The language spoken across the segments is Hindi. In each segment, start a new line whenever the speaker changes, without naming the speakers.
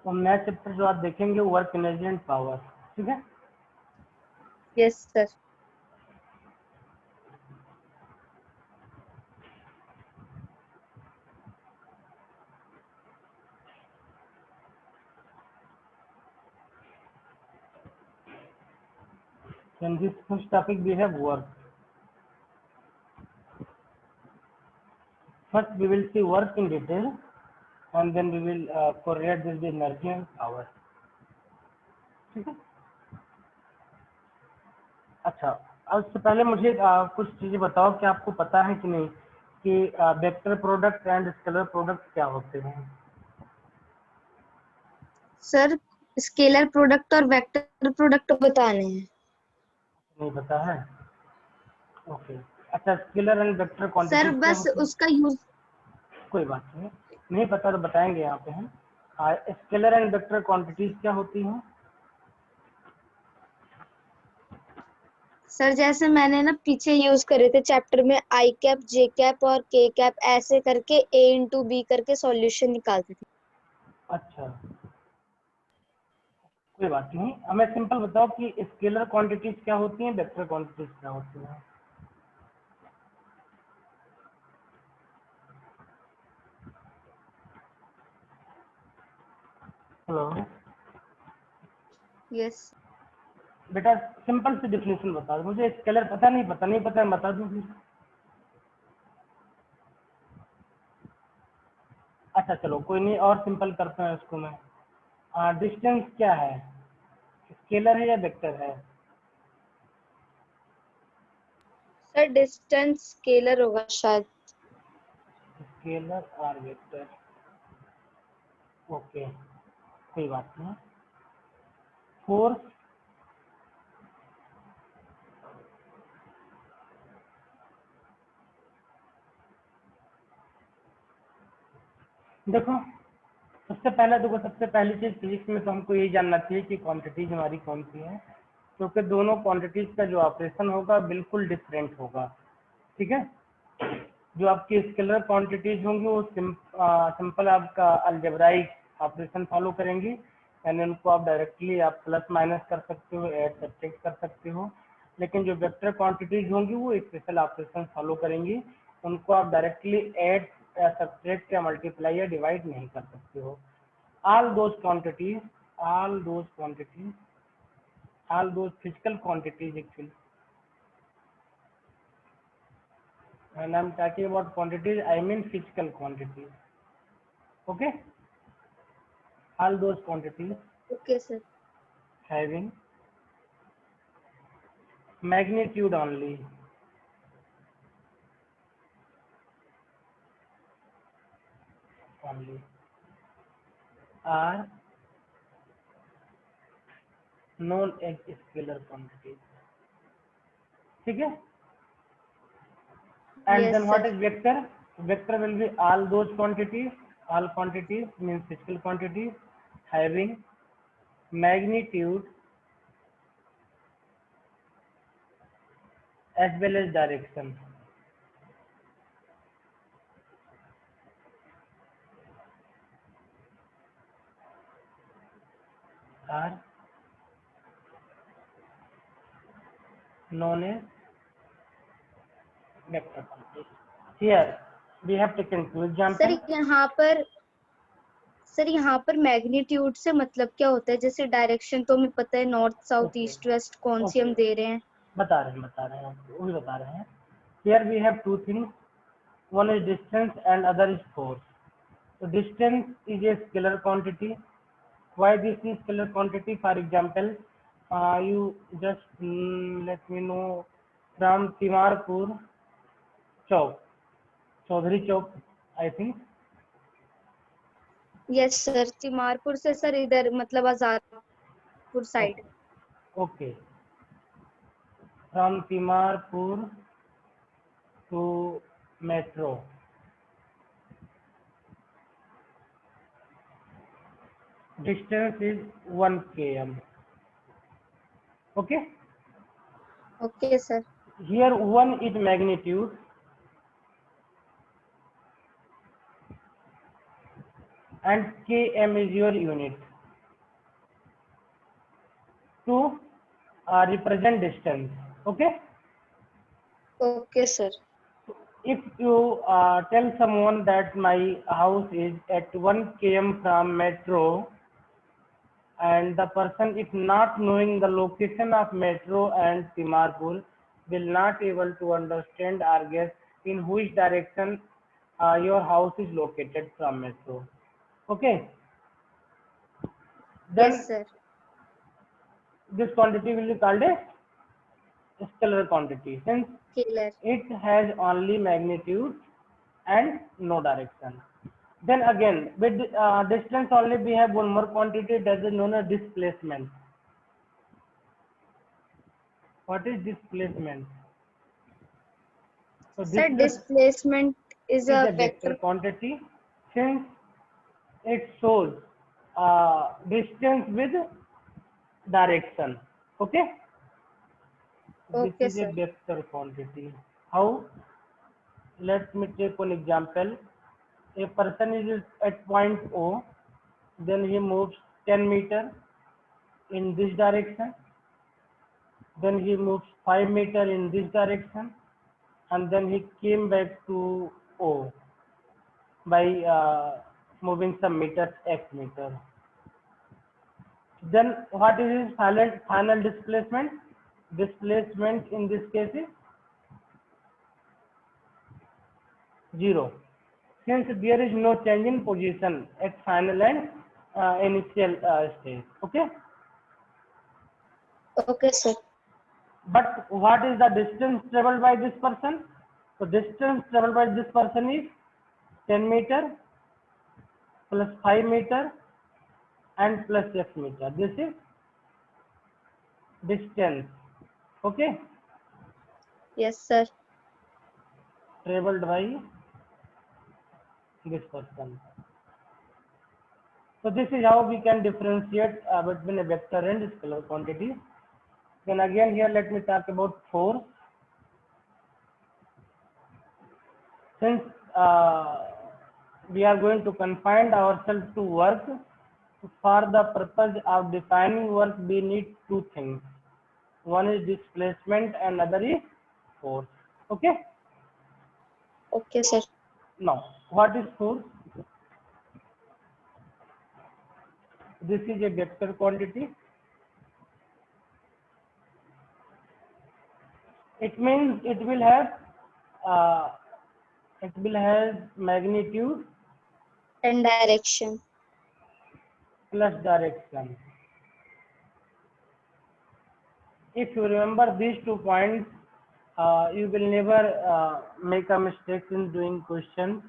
और नया चैप्टर जो आप देखेंगे वर्क एनर्जी एंड पावर, ठीक है।
Yes sir.
In this first topic we have work. First we will see work in detail and then we will correlate this with energy and power, ठीक है। अच्छा, अब उससे पहले मुझे कुछ चीजें बताओ कि आपको पता है कि नहीं कि vector product and scalar product क्या होते हैं।
सर स्केलर प्रोडक्ट और वेक्टर प्रोडक्ट बताने हैं।
नहीं पता है, ओके। अच्छा, scalar and vector quantity
sir
क्या
बस
होती है?
उसका यूज।
कोई बात नहीं, नहीं पता तो बताएंगे यहाँ पे हम। स्केलर एंड वेक्टर क्वांटिटीज क्या होती हैं?
सर जैसे मैंने ना पीछे यूज करे थे चैप्टर में आई कैप, जे कैप और के कैप, ऐसे करके a इंटू बी करके सॉल्यूशन निकालते थे।
अच्छा, कोई बात नहीं, हमें सिंपल बताओ कि स्केलर क्वांटिटीज क्या होती हैं, वेक्टर क्वांटिटीज क्या होती हैं। Hello
yes.
बेटा, सिंपल सी डिफिनेशन बता दो मुझे। स्केलर पता नहीं, पता नहीं पता, बता दो फिर। अच्छा चलो कोई नहीं, और सिंपल करते हैं इसको मैं। डिस्टेंस क्या है, स्केलर है या वेक्टर है?
सर डिस्टेंस स्केलर होगा शायद।
स्केलर और वेक्टर, ओके, कोई बात नहीं। फोर्स, देखो सबसे पहले, देखो सबसे पहली चीज फिजिक्स में तो हमको यही जानना चाहिए कि क्वांटिटीज हमारी कौन सी है, क्योंकि दोनों क्वांटिटीज का जो ऑपरेशन होगा बिल्कुल डिफरेंट होगा, ठीक है। जो आपकी स्केलर क्वांटिटीज होंगी वो सिंपल आपका अलजेब्राइक ऑपरेशन फॉलो करेंगी, यानी उनको आप डायरेक्टली आप प्लस माइनस कर सकते हो, ऐड सब्ट्रैक्ट कर सकते हो। लेकिन जो वेक्टर क्वांटिटीज होंगी वो स्पेशल ऑपरेशन फॉलो करेंगी, उनको आप डायरेक्टली ऐड या सब्ट्रैक्ट या मल्टीप्लाई या डिवाइड नहीं कर सकते हो। all those quantities all those quantities all those physical quantities actually, when I'm talking about quantities I mean physical quantities, okay। All those quantities
okay sir.
having magnitude only are known as scalar quantities, ठीक है। And
yes
then what
sir.
is vector? Vector will be all those quantities, all quantities means physical quantities having magnitude as well as direction are known as vector quantities. Here we have taken two examples.
Sir यहाँ पर मैग्नीट्यूड से मतलब क्या होता है? जैसे डायरेक्शन तो हमें पता है, north south
Okay,
east west कौन सी हम
okay,
दे रहे हैं।
बता रहे हैं वो भी बता रहे हैं। Here we have two things, one is distance and other is force. So distance is a scalar quantity. Why this is scalar quantity? For example, you just let me know, from Timarpur Chowk, Chaudhary Chowk, I think.
Yes sir, Timarpur से सर इधर मतलब Azadpur side.
Okay, okay. From Timarpur to metro, distance is 1 km. Okay.
Okay sir.
Here 1 is magnitude and km is your unit. represent distance. Okay.
Okay, sir.
If you tell someone that my house is at 1 km from metro, and the person, if not knowing the location of metro and Timarpur, will not able to understand or guess in which direction your house is located from metro. Okay.
Yes,
Then
sir.
this quantity will be called a scalar quantity, since
Scalar.
it has only magnitude and no direction. Then again, with distance only, we have one more quantity that is known as displacement. What is displacement? So
Sir,
displacement
displacement is
is
a
a vector
vector.
quantity, since it shows distance with direction. Okay, this
Okay,
is a
sir.
vector quantity. How? Let me take one example. A person is at point O, then he moves 10 meter in this direction, then he moves 5 meter in this direction, and then he came back to O by moving some meters x meter. Then what is his final displacement? Displacement in this case is 0, since there is no change in position at final and initial stage. Okay.
Okay, sir.
But what is the distance traveled by this person? So distance traveled by this person is 10 meter plus 5 meter and plus x meter. This is distance. Okay.
Yes, sir.
Traveled by this person. So this is how we can differentiate between a vector and scalar quantity. Then again here let me talk about force. Since we are going to confine ourselves to work, for the purpose of defining work, we need two things. One is displacement and other is force. Okay.
Okay, sir.
Now, what is force? This is a vector quantity. It means uh, it will have magnitude
And direction.
plus direction. If you remember these 2 points, you will never make a mistake in doing questions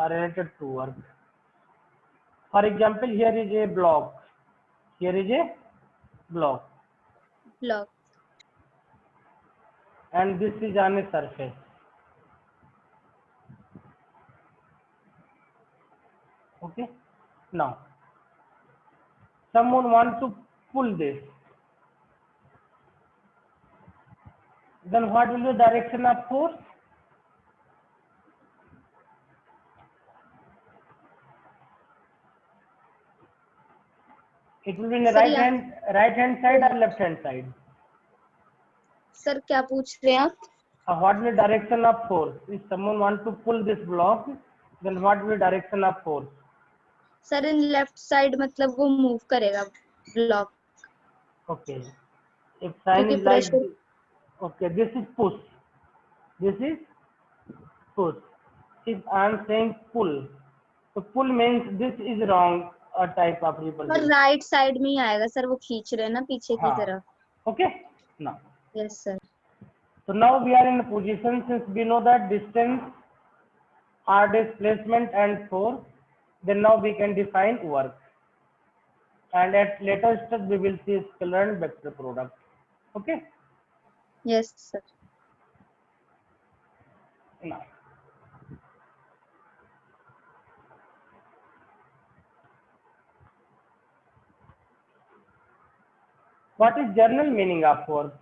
related to work. For example, here is a block. Here is a block,
Block.
and this is on a surface. Okay. Now, someone wants to pull this. Then what will be the direction of force? It will be in the
sir
right hand side or left hand side.
Sir क्या पूछ रहे हैं आप?
What will be the direction of force? If someone wants to pull this block, then what will be the direction of force?
Sir in left side मतलब वो मूव करेगा ब्लॉक.
Okay. If sign
क्योंकि
is like
pressure.
this, okay, this is push. This is push. If I am saying pull, so pull means this is wrong type of
sir
representation.
Right side में ही आएगा सर, वो खींच रहे हैं ना पीछे की तरफ.
Okay. Now,
yes sir.
so now we are in a position, since we know that distance are displacement and force, then now we can define work. And at later step we will see scalar and vector product. Okay.
Yes sir.
Now, what is general meaning of work?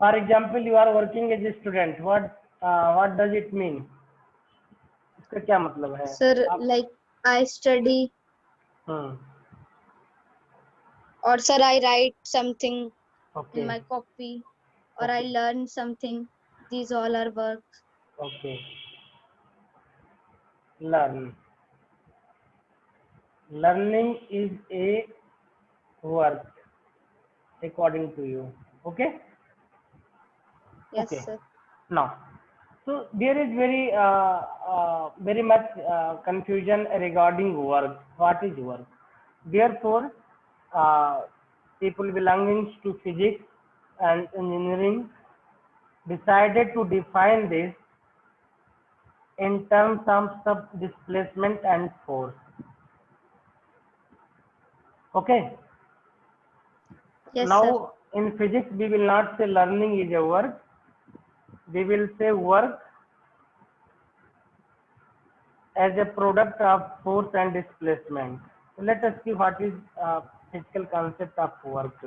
For example, you are working as a student. What does it mean? इसका क्या मतलब है?
सर
आप
लाइक आई स्टडी
हम्म
और sir I right something
okay
in my copy or I
okay
learn something. These all are work.
Okay learn learning is a work according to you. Okay.
Yes,
Okay.
sir.
Now, so there is very much confusion regarding work. What is work? Therefore, uh, people belonging to physics and engineering decided to define this in terms of displacement and force. Okay.
Yes, sir.
Now, in physics, we will not say learning is a work. We will say work as a product of force and displacement. So let us see what is physical concept of work.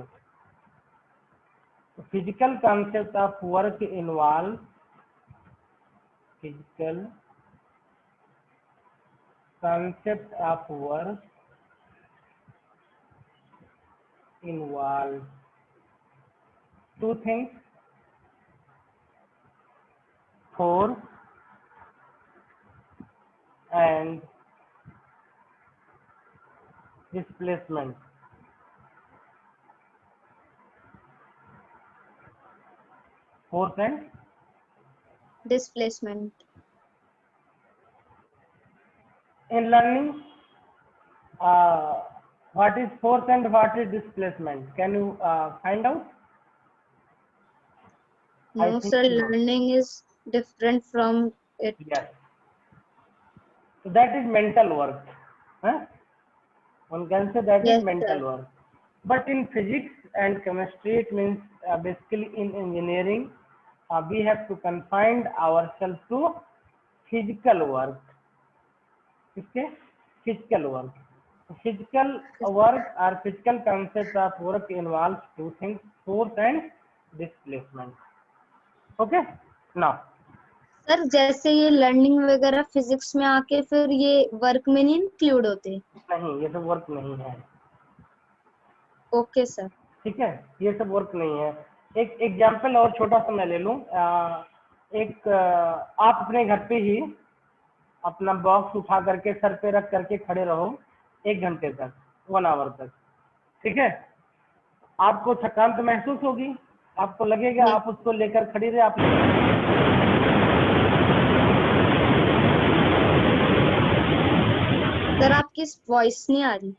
The physical concept of work involves physical concept of work involves two things: force and displacement. Force and
Displacement.
in learning, uh, what is force and what is displacement? Can you find out? I
No,
think
sir.
no.
Learning is different from it.
Yes. So that is mental work. Huh? One can say that is
Yes,
mental
sir.
work. But in physics and chemistry, it means basically in engineering, we have to confine ourselves to physical work. Okay? Physical work. Physical work or physical concept of work involves two things: force and displacement. Okay? Now,
sir जैसे ये लर्निंग वगैरह फिजिक्स में आके फिर ये वर्क में नहीं इंक्लूड होते?
नहीं, ये सब वर्क नहीं है.
Okay sir.
ठीक है, ये सब वर्क नहीं है. एक एग्जाम्पल और छोटा सा मैं ले लूं. आप अपने घर पे ही अपना बॉक्स उठा करके सर पे रख करके खड़े रहो 1 घंटे तक, 1 आवर तक. ठीक है, आपको थकान तो महसूस होगी, आपको लगेगा
नहीं
आप उसको लेकर खड़ी रहे. आप
सर आपकी वॉइस नहीं आ रही.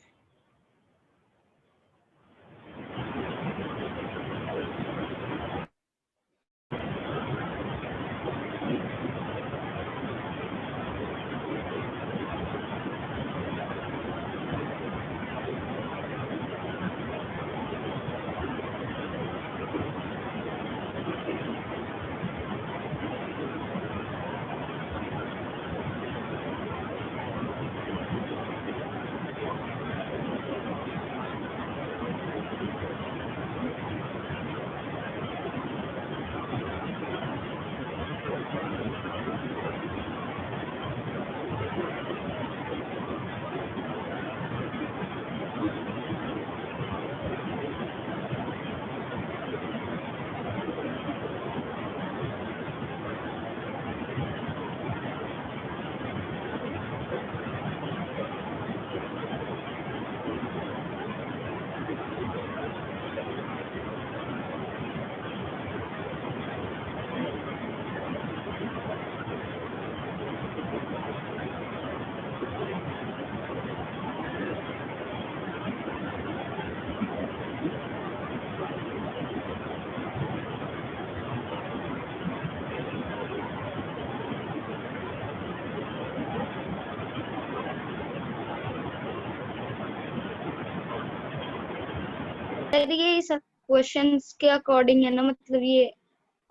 सर ये सब क्वेश्चंस के अकॉर्डिंग है ना, मतलब ये.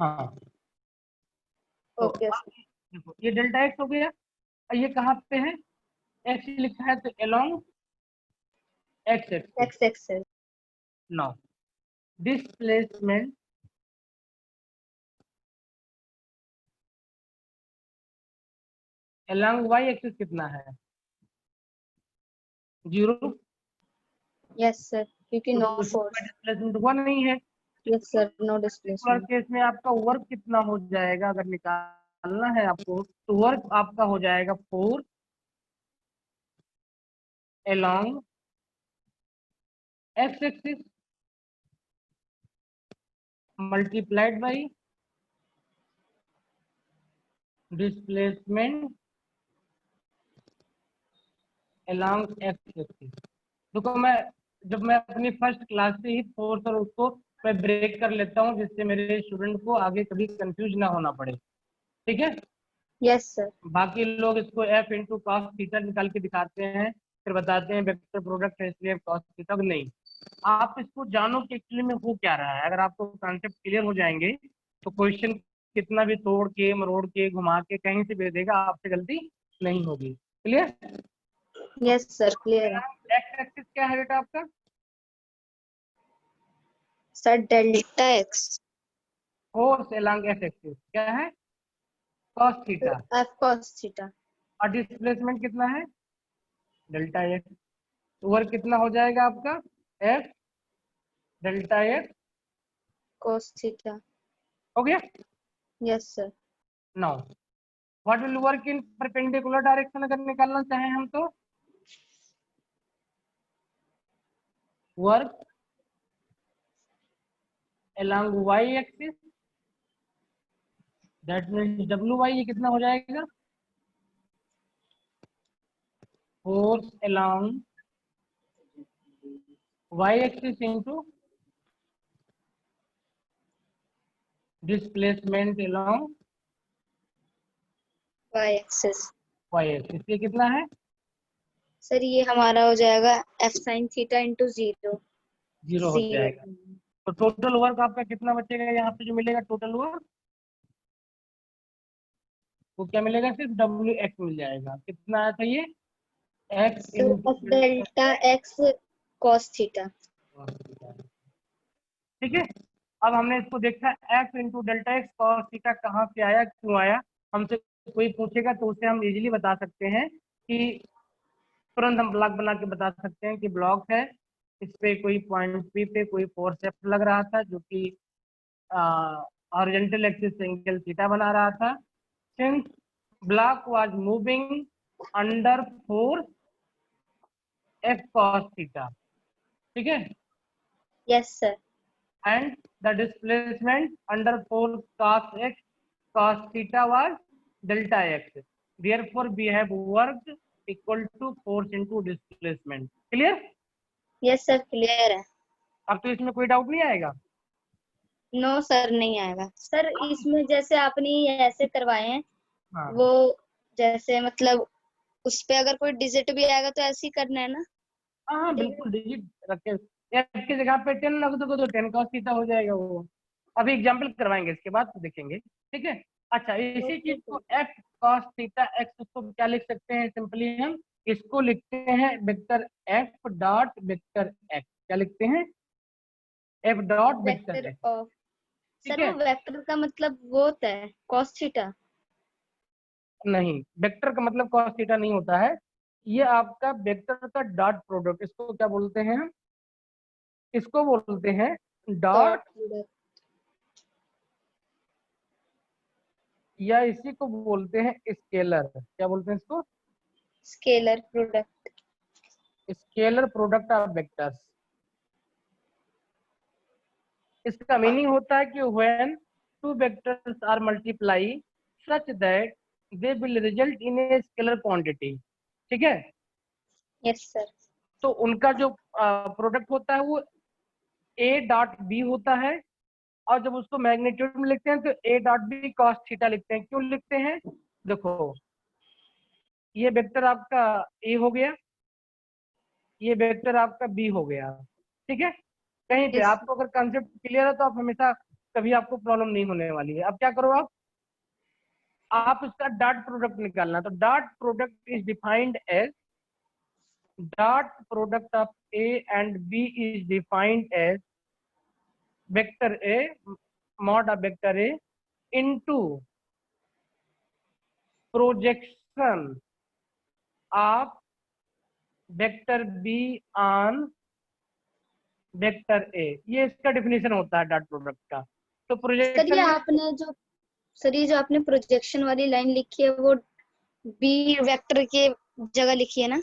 हाँ, तो
ओके
आप
सर.
देखो ये डेल्टा एक्स हो गया. ये कहाँ पे है? एक्स लिखा है तो along X axis.
X axis.
Now displacement along y axis कितना है 0,
यस सर, क्योंकि नो फोर्स।
डिस्प्लेसमेंट हुआ नहीं है।
Yes sir, no
particular
displacement.
Case में आपका वर्क कितना हो जाएगा, अगर निकालना है आपको तो वर्क आपका हो जाएगा force along x axis multiplied by displacement along x axis. देखो जब मैं अपनी फर्स्ट क्लास से ही फोर्स और उसको मैं ब्रेक कर लेता हूँ, जिससे मेरे स्टूडेंट को आगे कभी कंफ्यूज ना होना पड़े, ठीक है।
Yes sir.
बाकी लोग इसको एफ इंटू कॉस थीटा निकाल के दिखाते हैं, फिर बताते हैं वेक्टर प्रोडक्ट है इसलिए कॉस थीटा। नहीं, आप इसको जानो कि एक्चुअली में हो क्या रहा है। अगर आपको कॉन्सेप्ट क्लियर हो जाएंगे तो क्वेश्चन कितना भी तोड़ के मरोड़ के घुमा के कहीं से भी देगा, आपसे गलती नहीं होगी। क्लियर?
यस सर, क्लियर है।
एक्स एक्सिस क्या है बेटा आपका?
Sir delta x.
Force along F axis क्या है? Cos theta.
F cos theta.
और डिस्प्लेसमेंट कितना है? Delta x. तो वर्क कितना हो जाएगा आपका? F delta X
cos theta.
हो गया।
Yes sir.
Now what will work in perpendicular direction अगर निकालना चाहें हम तो work along y axis that means W Y, ये कितना हो जाएगा? Force along y axis into displacement along
Y axis.
y axis, ये कितना है?
सर ये हमारा हो जाएगा F sine theta into zero.
0 हो
जीरो।
जाएगा। तो टोटल वर्क आपका कितना बचेगा यहाँ पे जो मिलेगा टोटल वर्क? वो क्या मिलेगा? सिर्फ डब्ल्यू एक्स मिल जाएगा। कितना आया था ये? X
sir
into
F delta X cos theta.
ठीक है। अब हमने इसको देखा F into delta X cos theta कहाँ से आया, क्यों आया। हमसे कोई पूछेगा तो उसे हम इजीली बता सकते हैं कि तुरंत हम ब्लॉक बना के बता सकते हैं कि ब्लॉक है, इस पे कोई पॉइंट पी पे कोई फोर्स एफ लग रहा था जो कि हॉरिजॉन्टल एक्सिस से एंगल थीटा बना रहा था। Since block was moving under force F cos theta, ठीक है,
yes sir.
and the displacement under force cos x cos theta was delta x. Therefore, we have worked equal to force into displacement. Clear?
Yes sir, clear है।
अब तो इसमें कोई डाउट नहीं आएगा।
नो सर, नहीं आएगा सर। इसमें जैसे आपने ये ऐसे करवाए हैं,
हाँ
वो जैसे मतलब उस पे अगर कोई डिजिट भी आएगा तो ऐसे ही करना है ना?
हाँ बिल्कुल, डिजिट रख के एफ की जगह पे 10 रख दो तो 10 cos थीटा हो जाएगा। वो अभी एग्जाम्पल करवाएंगे, इसके बाद तो देखेंगे, ठीक है। अच्छा, इसी
ओके
चीज
सर।
को एफ कॉस थीटा एक्स को क्या लिख सकते हैं? सिंपली हम इसको लिखते हैं vector F dot vector x. क्या लिखते हैं? F dot vector
vector
x,
of.
ठीक
सर वो
है।
वेक्टर का मतलब वो होता है कॉस थीटा।
नहीं, वेक्टर का मतलब कॉस थीटा नहीं होता है। ये आपका वेक्टर का डॉट प्रोडक्ट, इसको क्या बोलते हैं हम? इसको बोलते हैं
डॉट
डॉट,
प्रोडक्ट।
या इसी को बोलते हैं स्केलर। क्या बोलते हैं इसको?
Scalar product.
Scalar product of vectors. इसका मीनिंग होता है कि when two vectors are multiply such that they will result in a scalar quantity, ठीक है।
Yes sir.
तो उनका जो प्रोडक्ट होता है वो ए डॉट बी होता है, और जब उसको मैग्नीट्यूड में लिखते हैं तो A dot B cos theta लिखते हैं। क्यों लिखते हैं? देखो, ये वेक्टर आपका ए हो गया, ये वेक्टर आपका बी हो गया, ठीक है। कहीं पे
यस।
आपको अगर कंसेप्ट क्लियर है तो आप हमेशा कभी आपको प्रॉब्लम नहीं होने वाली है। अब क्या करो आप इसका डॉट प्रोडक्ट निकालना। तो dot product is defined as, dot product of A and B is defined as vector A mod of vector a into projection of vector B on vector A, ये इसका डेफिनेशन होता है डॉट प्रोडक्ट का। तो प्रोजेक्शन में
सर ये जो आपने प्रोजेक्शन वाली लाइन लिखी है वो बी वेक्टर के जगह लिखी है ना?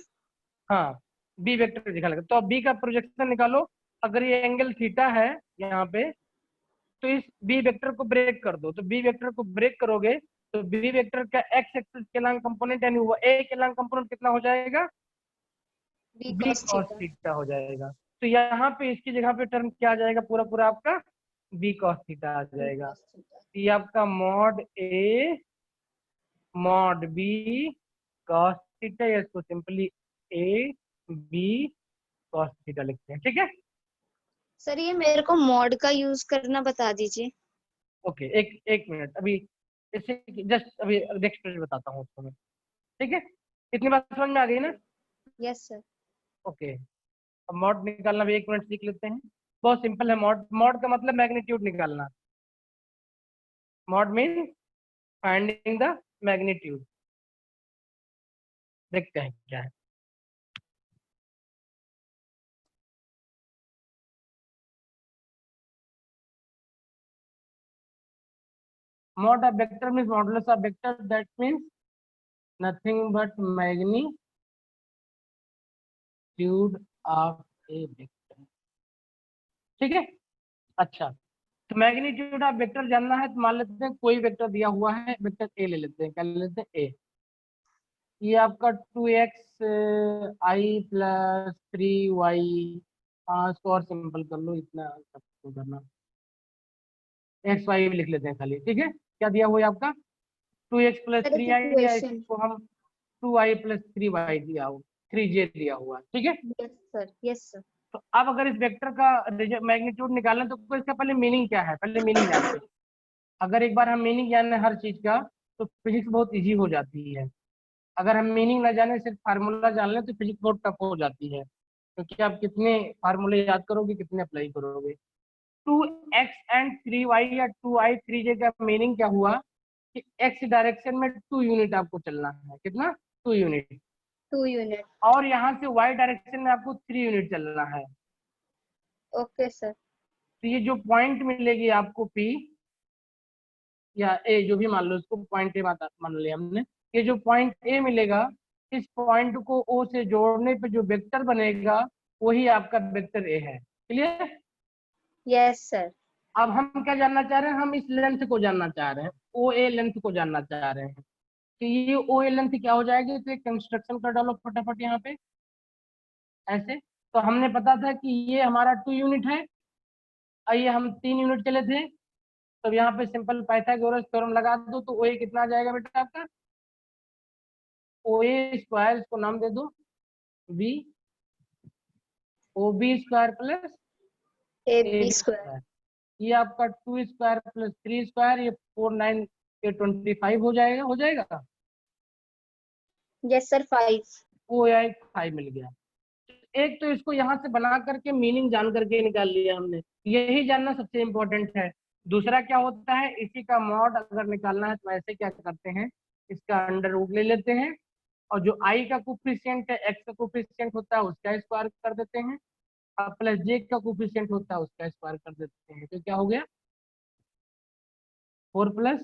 हाँ, बी वेक्टर दिखा लगा, तो अब बी का प्रोजेक्शन निकालो। अगर ये एंगल थीटा है यहाँ पे, तो इस बी वेक्टर को ब्रेक कर दो। तो बी वेक्टर को ब्रेक करोगे तो बी वेक्टर का एक्स एक्सिस के लॉन्ग कंपोनेंट यानी वो ए के लॉन्ग कंपोनेंट कितना हो जाएगा?
B
B
cos
cos
theta.
Theta हो जाएगा। तो यहाँ पे इसकी जगह पे टर्म क्या आ जाएगा? पूरा पूरा आपका बी कॉस थीटा आ
बी
जाएगा।
Cos theta.
ये आपका mod A mod B cos theta, या इसको simply A B cos theta लिखते हैं, ठीक है।
सर ये मेरे को मॉड का यूज करना बता दीजिए।
ओके, एक मिनट, अभी इसे जस्ट अभी नेक्स्ट पेज बताता हूँ उसको मैं, ठीक है। इतनी बात समझ में आ गई ना?
Yes sir.
ओके, अब मॉड निकालना भी 1 मिनट सीख लेते हैं। बहुत सिंपल है। मॉड मॉड का मतलब मैग्नीट्यूड निकालना। Mod mean finding the magnitude. देखते हैं क्या है। Mod of vector means modulus of vector, that means nothing but magnitude of a vector, ठीक है। अच्छा, तो मैग्नीट्यूड ऑफ वेक्टर जानना है तो मान लेते हैं कोई वेक्टर दिया हुआ है, वेक्टर ए ले लेते हैं, क्या ले लेते हैं? ए। ये आपका 2x आई प्लस 3y, हाँ इसको और सिंपल कर लो, इतना सबको करना, एक्स वाई लिख लेते हैं खाली, ठीक है। क्या दिया हुआ है आपका? 2x प्लस
सर एक
3i, या
इक्वेशन।
इसको हम 2i प्लस 3y दिया हुआ, 3j दिया हुआ है, ठीक है।
Yes sir, yes sir.
तो अब अगर इस वेक्टर का मैग्नीट्यूड निकालना तो इसका पहले मीनिंग क्या है, पहले मीनिंग जानते हैं। अगर एक बार हम मीनिंग जाने हर चीज का तो फिजिक्स बहुत इजी हो जाती है। अगर हम मीनिंग ना जाने सिर्फ फार्मूला जान लें तो फिजिक्स बहुत टफ हो जाती है, क्योंकि आप कितने फार्मूले याद करोगे, कितने अप्लाई करोगे। 2x and 3y या 2i 3j का मीनिंग क्या हुआ कि x डायरेक्शन में 2 यूनिट आपको चलना है, कितना? 2 यूनिट।
2 यूनिट।
और यहाँ से y डायरेक्शन में आपको 3 यूनिट चलना है।
Okay sir.
तो ये जो पॉइंट मिलेगी आपको P या ए, जो भी मान लो, इसको पॉइंट ए मान लिया हमने। ये जो पॉइंट ए मिलेगा, इस पॉइंट को ओ से जोड़ने पे जो वेक्टर बनेगा वही आपका वेक्टर ए है। क्लियर?
Yes sir.
अब हम क्या जानना चाह रहे हैं? हम इस लेंथ को जानना चाह रहे हैं, ओ ए लेंथ को जानना चाह रहे हैं। तो ये ओ ए लेंथ क्या हो जाएगी? तो एक कंस्ट्रक्शन कर डालो फटाफट यहाँ पे ऐसे। तो हमने पता था कि ये हमारा 2 यूनिट है, आइए हम 3 यूनिट चले थे, तो यहाँ पे सिंपल पाइथागोरस थ्योरम लगा दो। तो ओ ए कितना आ जाएगा बेटा आपका? ओ ए स्क्वायर, इसको नाम दे दो B, O B square plus
A
A
B
B
square.
Square. ये आपका 2 स्क्वायर प्लस 3 स्क्वायर, ये 4 9 ये 25 हो जाएगा, हो जाएगा।
Yes sir 5।
ओ आई 5 मिल गया। एक तो इसको यहाँ से बना करके मीनिंग जान करके निकाल लिया हमने, यही जानना सबसे इम्पोर्टेंट है। दूसरा क्या होता है, इसी का मॉड अगर निकालना है तो ऐसे क्या करते हैं, इसका अंडर रूट ले लेते हैं, और जो आई का कोफिशिएंट है, एक्स का कोफिशिएंट होता है, उसका स्क्वायर कर देते हैं, और प्लस जे का कोफिशिएंट होता है उसका स्क्वायर कर देते हैं। तो क्या हो गया? 4 प्लस,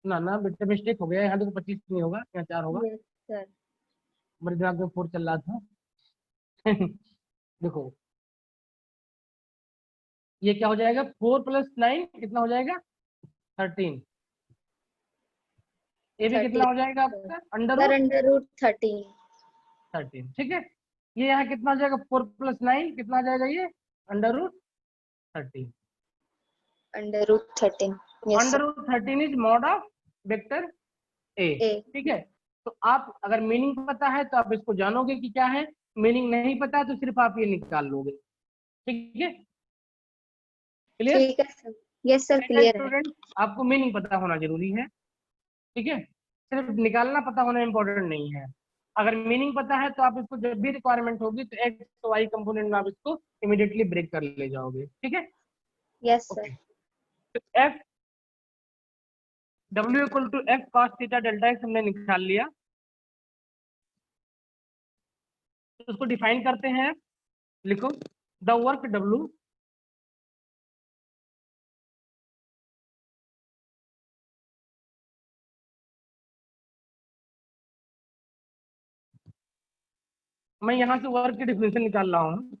ना ना बेटा मिस्टेक हो गया, यहाँ तो 25 नहीं होगा, यहाँ 4 होगा।
Yes sir.
मेरे दिमाग में 4 चल रहा था। देखो ये क्या हो जाएगा, 4 प्लस 9 कितना हो जाएगा? 13। ये भी कितना
13
हो जाएगा आपका? Under
sir,
root
under root 13।
13, ठीक है। ये यहाँ कितना हो जाएगा? 4 प्लस 9 कितना आ जाएगा? ये under root 13।
Under root 13। Yes
under
sir.
Root 13 is mod of vector A,
A.
ठीक है। तो आप अगर मीनिंग पता है तो आप इसको जानोगे कि क्या है, मीनिंग नहीं पता है तो सिर्फ आप ये निकाल लोगे, ठीक है। क्लियर?
ठीक है सर। यस सर, क्लियर है।
स्टूडेंट, आपको मीनिंग पता होना जरूरी है, ठीक है। सिर्फ निकालना पता होना इम्पोर्टेंट नहीं है। अगर मीनिंग पता है तो आप इसको जब भी रिक्वायरमेंट होगी तो एक्स वाई कंपोनेंट में आप इसको इमीडिएटली ब्रेक कर ले जाओगे, ठीक है।
Yes sir.
ओके, तो F W equal to F cos theta delta X हमने निकाल लिया, तो उसको डिफाइन करते हैं। लिखो द वर्क W मैं यहाँ से वर्क की डिफिनेशन निकाल रहा हूँ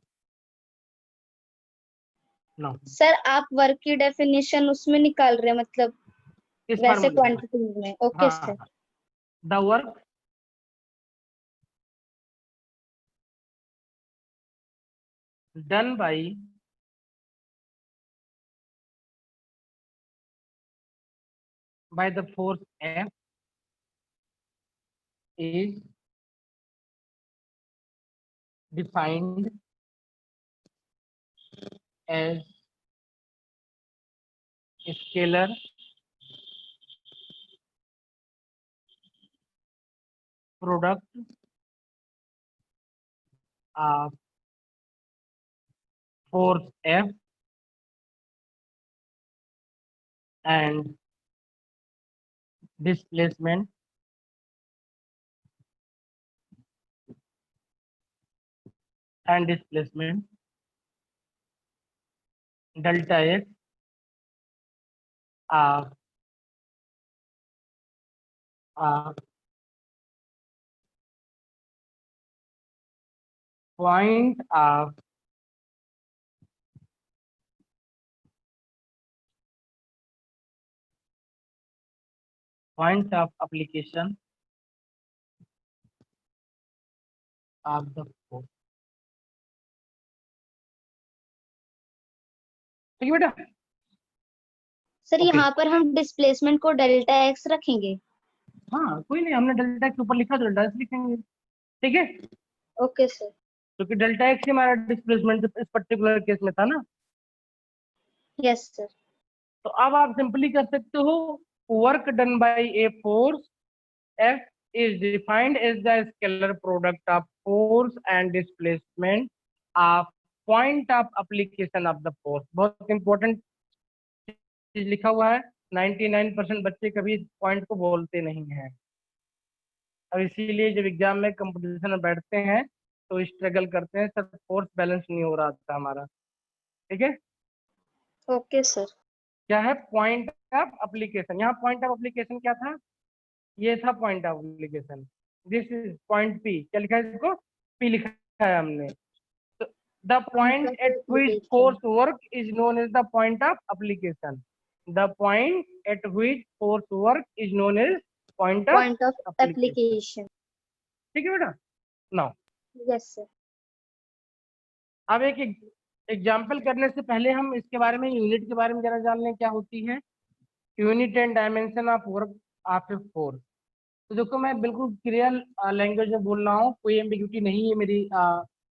ना,
सर आप वर्क की डेफिनेशन उसमें निकाल रहे हैं, मतलब
इस
वैसे
फार्मूले में।
क्वांटिटी में? ओके
हाँ,
sir.
The work done by the force F is defined as scalar product of force F and displacement delta x of point of application of the force। ठीक है बेटा?
सर
ओके,
यहाँ पर हम डिस्प्लेसमेंट को डेल्टा एक्स रखेंगे?
हाँ कोई नहीं, हमने डेल्टा एक्स ऊपर लिखा तो डेल्टा एक्स लिखेंगे। ठीक है,
ओके सर।
क्योंकि डेल्टा एक्स ही हमारा डिस्प्लेसमेंट इस पर्टिकुलर केस में था ना।
Yes sir.
तो अब आप सिंपली कर सकते हो work done bye a force F is defined as the scalar product of force and displacement of point of application of the force। बहुत इंपॉर्टेंट चीज लिखा हुआ है, 99% बच्चे कभी पॉइंट को बोलते नहीं हैं, और इसीलिए जब एग्जाम में कंपटीशन में बैठते हैं तो स्ट्रगल करते हैं, सर फोर्स बैलेंस नहीं हो रहा था हमारा। ठीक है,
ओके सर।
क्या है पॉइंट ऑफ एप्लीकेशन? यहाँ पॉइंट ऑफ एप्लीकेशन क्या था? ये था point of application. This is point P। क्या लिखा है इसको? P लिखा है हमने। तो the
point
point
of
at which
application.
Force work is known as the point of application. The point at which force work is known as point of
point of
application.
Application.
ठीक है बेटा? Now
yes sir.
अब एक एग्जाम्पल करने से पहले हम इसके बारे में, यूनिट के बारे में जरा जान लें क्या होती है unit and dimension of work of a force. तो देखो मैं बिल्कुल क्लियर लैंग्वेज में बोल रहा हूँ, कोई एम्बिग्यूटी नहीं है मेरी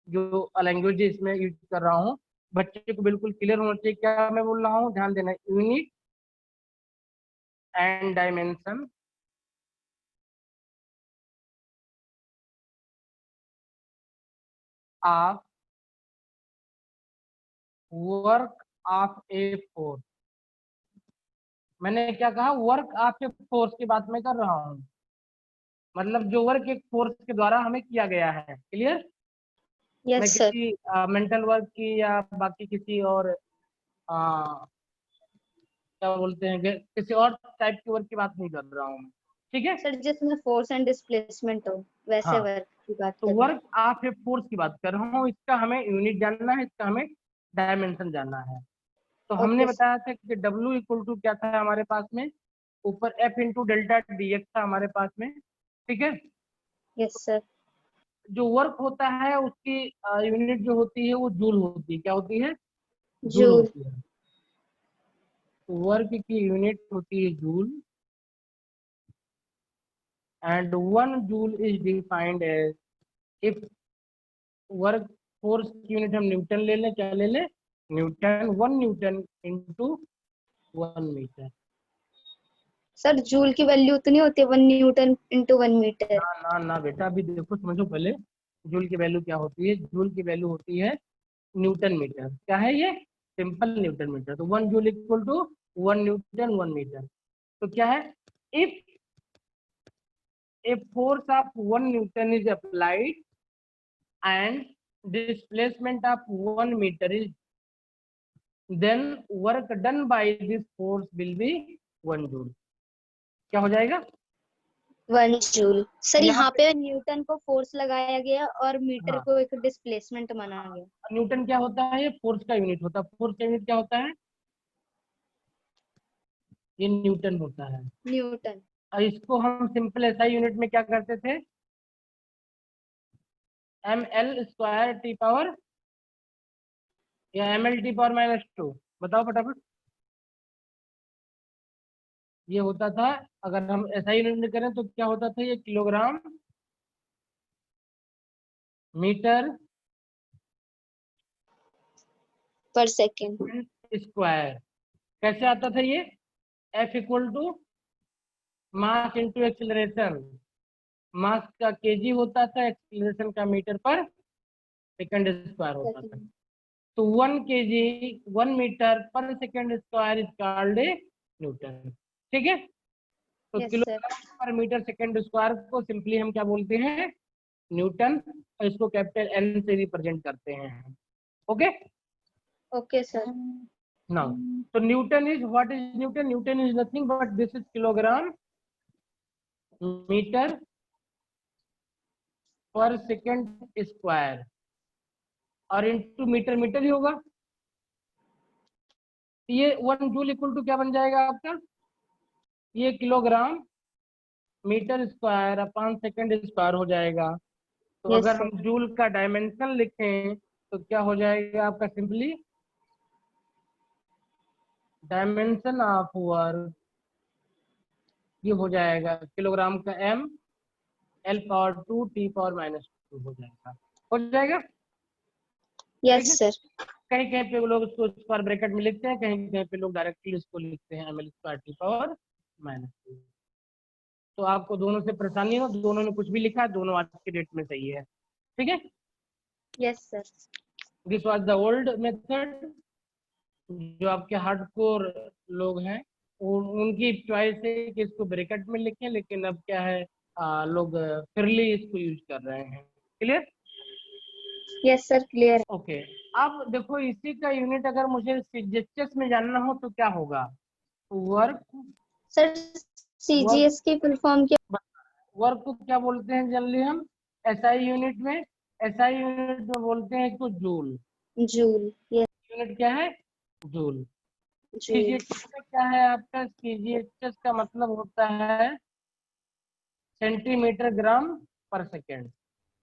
जो लैंग्वेज है इसमें यूज कर रहा हूँ। बच्चे को बिल्कुल क्लियर होना चाहिए क्या मैं बोल रहा हूँ, ध्यान देना। Unit and dimension of work of a force. मैंने क्या कहा? वर्क ऑफ ए फोर्स की बात मैं कर रहा हूँ, मतलब जो वर्क एक फोर्स के द्वारा हमें किया गया है। क्लियर? मैं
यस सर।
किसी मेंटल वर्क की या बाकी किसी और क्या बोलते हैं किसी और टाइप के वर्क की बात नहीं कर रहा हूँ मैं। ठीक है?
सर जिसमें फोर्स एंड डिस्प्लेसमेंट हो वैसे
हाँ,
वर्क की बात
तो
कर रहे हैं।
वर्क ऑफ ए फोर्स की बात कर रहा हूँ, इसका हमें यूनिट जानना है, इसका हमें डायमेंशन जानना है। तो हमने
ओके सर।
बताया था कि W इक्वल टू क्या था हमारे पास में, ऊपर F इंटू डेल्टा DX था हमारे पास में। ठीक है,
यस सर।
जो वर्क होता है उसकी यूनिट जो होती है वो जूल होती है। क्या होती है? Joule
joule.
होती है। वर्क की यूनिट होती है joule, and 1 joule is defined as, if work force की यूनिट हम न्यूटन ले लें, क्या ले लें? Newton. 1 newton into 1 metre.
Sir joule की वैल्यू उतनी होती है 1 न्यूटन इंटू 1 मीटर?
ना ना ना बेटा, अभी देखो समझो पहले, जूल की वैल्यू क्या होती है? जूल की वैल्यू होती है न्यूटन मीटर। क्या है ये? Simple newton metre. तो 1 joule equal to 1 newton 1 metre. तो क्या है, if a force of 1 newton is applied and displacement of 1 meter is, then work done by this force will be 1 joule. क्या हो जाएगा?
1 जूल। सर
यहाँ
यहाँ पे न्यूटन को फोर्स लगाया गया और मीटर
हाँ,
को एक डिस्प्लेसमेंट माना गया।
न्यूटन क्या होता है? ये फोर्स का यूनिट होता है। फोर्स का यूनिट क्या होता है? ये न्यूटन होता है।
न्यूटन।
और इसको हम सिंपल एसआई यूनिट में क्या करते थे? ml स्क्वायर टी पावर या ml टी पावर -2, बताओ फटाफट। ये होता था, अगर हम एसआई यूनिट में करें तो क्या होता था? ये kilogram metre
per second.
Square. कैसे आता था ये? F equal to mass into acceleration. Mass का केजी होता था, एक्सिलरेशन का मीटर पर सेकंड स्क्वायर होता था। तो 1 KG 1 metre per second square is called A Newton. ठीक है, तो
यस सर।
किलोग्राम पर मीटर सेकंड स्क्वायर को सिंपली हम क्या बोलते हैं? न्यूटन। और इसको कैपिटल एन से रिप्रेजेंट करते हैं। Okay,
okay sir.
नाउ तो newton is, what is newton? Newton is nothing but this is kilogram metre per second square, और इंटू मीटर, मीटर ही होगा। ये 1 जूल इक्वल टू क्या बन जाएगा आपका? ये kilogram metre square upon second square हो जाएगा। तो
यस
अगर
सर।
हम जूल का डायमेंशन लिखें तो क्या हो जाएगा आपका? सिंपली डायमेंशन ऑफ वर्क, ये हो जाएगा किलोग्राम का m l power 2 t power -2 हो जाएगा। हो जाएगा, ठीक है।
Yes sir.
कहीं कहीं पे लोग इसको स्क्वायर ब्रैकेट में लिखते हैं, कहीं कहीं पे लोग डायरेक्टली इसको लिखते हैं ml स्क्वायर t पावर -2। तो आपको दोनों से परेशानी हो, दोनों ने कुछ भी लिखा है, दोनों आज की डेट में सही है। ठीक है,
yes sir.
This was the old method. जो आपके हार्डकोर लोग हैं उनकी चॉइस है कि इसको ब्रैकेट में लिखें, लेकिन अब क्या है, लोग फ्रीली इसको यूज कर रहे हैं। Clear?
Yes sir clear.
Okay, अब देखो इसी का यूनिट अगर मुझे सीजीएचएस में जानना हो तो क्या होगा? वर्क,
सर
वर्क,
सीजीएस की फुल फॉर्म क्या?
वर्क को क्या बोलते हैं जनरली हम एसआई यूनिट में? एसआई यूनिट में बोलते हैं इसको जूल।
जूल। यस।
यूनिट क्या है? जूल।
जूल।
सीजीएचएस में क्या है आपका? सीजीएचएस का मतलब होता है सेंटीमीटर ग्राम पर सेकेंड।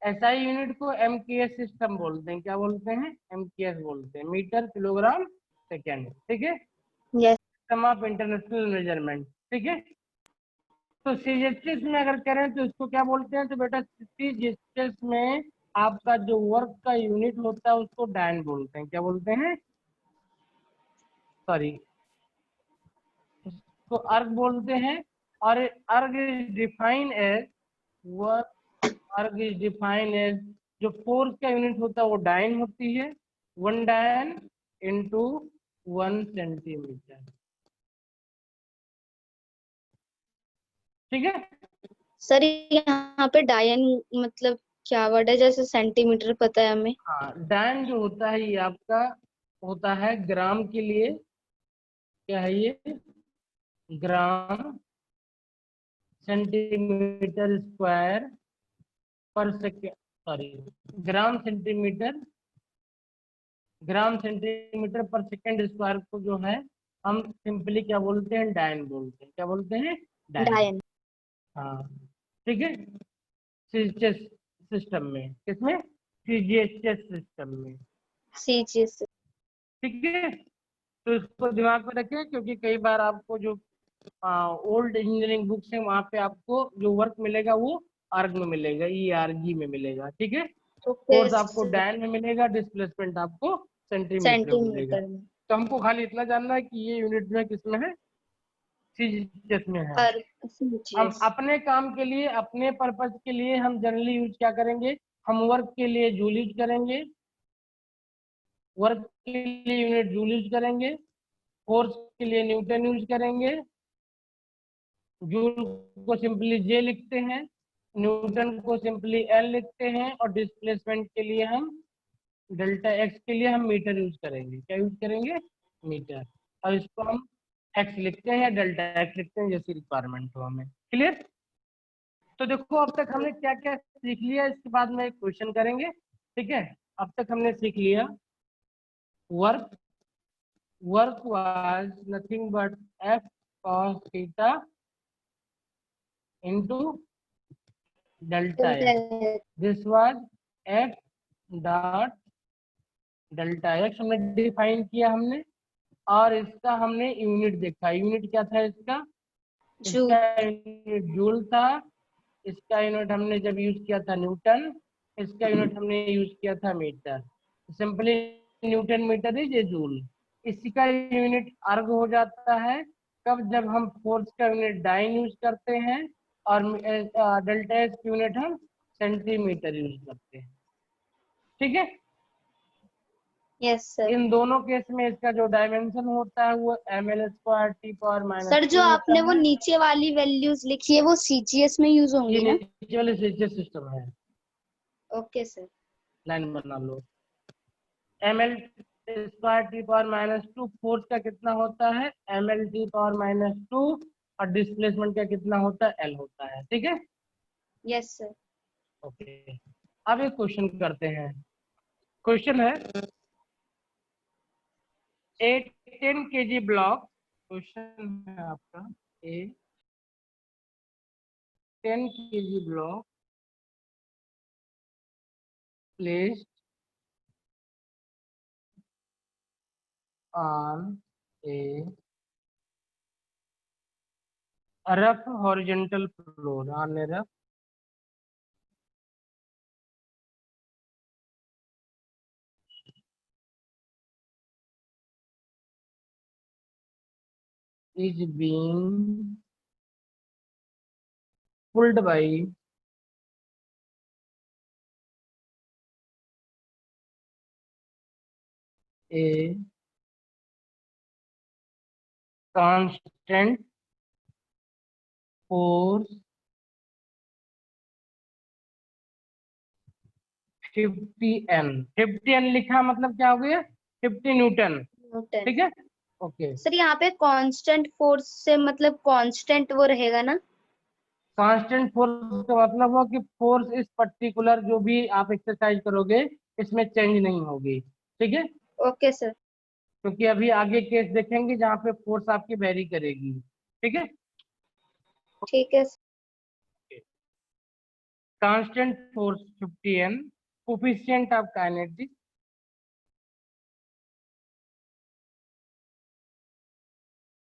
एसआई यूनिट को एमकेएस सिस्टम बोलते हैं। क्या बोलते हैं? एमकेएस बोलते हैं, मीटर किलोग्राम सेकेंड। ठीक है,
yes.
System of international measurement. ठीक है, तो सीजीएचएस में अगर करें तो इसको क्या बोलते हैं? तो बेटा सीजीएचएस में आपका जो वर्क का यूनिट होता है उसको डायन बोलते हैं। क्या बोलते हैं? सॉरी, उसको अर्ग बोलते हैं। और अर्ग इज डिफाइन एज वर्क, अर्ग इज डिफाइन एज, जो फोर्स का यूनिट होता है वो डायन होती है, 1 डायन इंटू 1 सेंटीमीटर। ठीक है,
सर यहाँ पे डायन मतलब क्या वर्ड है? जैसे सेंटीमीटर पता है हमें।
हाँ, डायन जो होता है ये आपका होता है ग्राम के लिए। क्या है ये? ग्राम सेंटीमीटर स्क्वायर पर second, sorry, gram centimetre, gram centimetre पर सेकेंड स्क्वायर को जो है हम सिंपली क्या बोलते हैं? डायन बोलते हैं। क्या बोलते हैं? डायन।
डायन।
हाँ, ठीक है, सीजीएचएस सिस्टम में। किसमें? सीजीएचएस सिस्टम में।
सीजीएस।
ठीक है, तो इसको दिमाग में रखें, क्योंकि कई बार आपको जो ओल्ड इंजीनियरिंग बुक्स है वहाँ पे आपको जो वर्क मिलेगा वो आर्ग में मिलेगा, ईआरजी में मिलेगा। ठीक है,
ओके
फोर्स आपको डायन में मिलेगा, डिस्प्लेसमेंट आपको सेंटीमीटर में मिलेगा।
सेंटीमीटर में।
तो हमको खाली इतना जानना है कि ये यूनिट में किसमें है? सीजीएचएस में है।
और
हम
सीजीएस।
अपने काम के लिए, अपने पर्पज के लिए हम जनरली यूज क्या करेंगे? हम वर्क के लिए जूल यूज करेंगे, वर्क के लिए यूनिट जूल यूज करेंगे, फोर्स के लिए न्यूटन यूज करेंगे, जूल को सिंपली जे लिखते हैं, न्यूटन को सिंपली एल लिखते हैं, और डिस्प्लेसमेंट के लिए हम डेल्टा एक्स के लिए हम मीटर यूज करेंगे। क्या यूज करेंगे? मीटर। और इसको हम एक्स लिखते हैं या डेल्टा एक्स लिखते हैं, जैसी रिक्वायरमेंट हो हमें। क्लियर? तो देखो अब तक हमने क्या क्या सीख लिया, इसके बाद में एक क्वेश्चन करेंगे। ठीक है, अब तक हमने सीख लिया work was nothing but f cos theta into delta x. This was f dot delta x हमने डिफाइन किया हमने, और इसका हमने यूनिट देखा। यूनिट क्या था इसका? इसका यूनिट जूल था। इसका यूनिट हमने जब यूज किया था न्यूटन। इसका यूनिट हमने यूज किया था metre. Simply newton metre is a joule. इसी का यूनिट अर्ग हो जाता है कब? जब हम फोर्स का यूनिट डाइन यूज करते हैं, और डेल्टा एस की यूनिट हम सेंटीमीटर यूज करते हैं। ठीक है?
Yes sir.
इन दोनों केस में इसका जो डायमेंशन होता है वो ml² T⁻⁻²
सर जो
होता
आपने वो
है।
नीचे वाली वैल्यूज लिखी है वो सीजीएस में यूज
ये
होंगी ना?
नीचे वाले सिस्टम है।
Okay sir.
लाइन बना लो। ml² T⁻⁻² फोर्स का कितना होता है? ml⁻²। और डिस्प्लेसमेंट का कितना होता है? L होता है। ठीक है?
Yes sir.
ओके, अब एक क्वेश्चन करते हैं। क्वेश्चन है ए 10 kg ब्लॉक। क्वेश्चन है आपका ए 10 kg block placed on a rough horizontal floor, on a rough is being pulled by a constant force 50N। 50N लिखा मतलब क्या हो गया? 50 न्यूटन।
न्यूटन।
ठीक है? ओके,
सर यहाँ पे कांस्टेंट फोर्स से मतलब कांस्टेंट वो रहेगा ना?
कांस्टेंट फोर्स का मतलब हुआ कि फोर्स इस पर्टिकुलर जो भी आप एक्सरसाइज करोगे इसमें चेंज नहीं होगी। ठीक है?
Okay sir.
क्योंकि अभी आगे केस देखेंगे जहाँ पे फोर्स आपकी वेरी करेगी। ठीक है?
ठीक है।
Constant force 50N, coefficient of kinetic,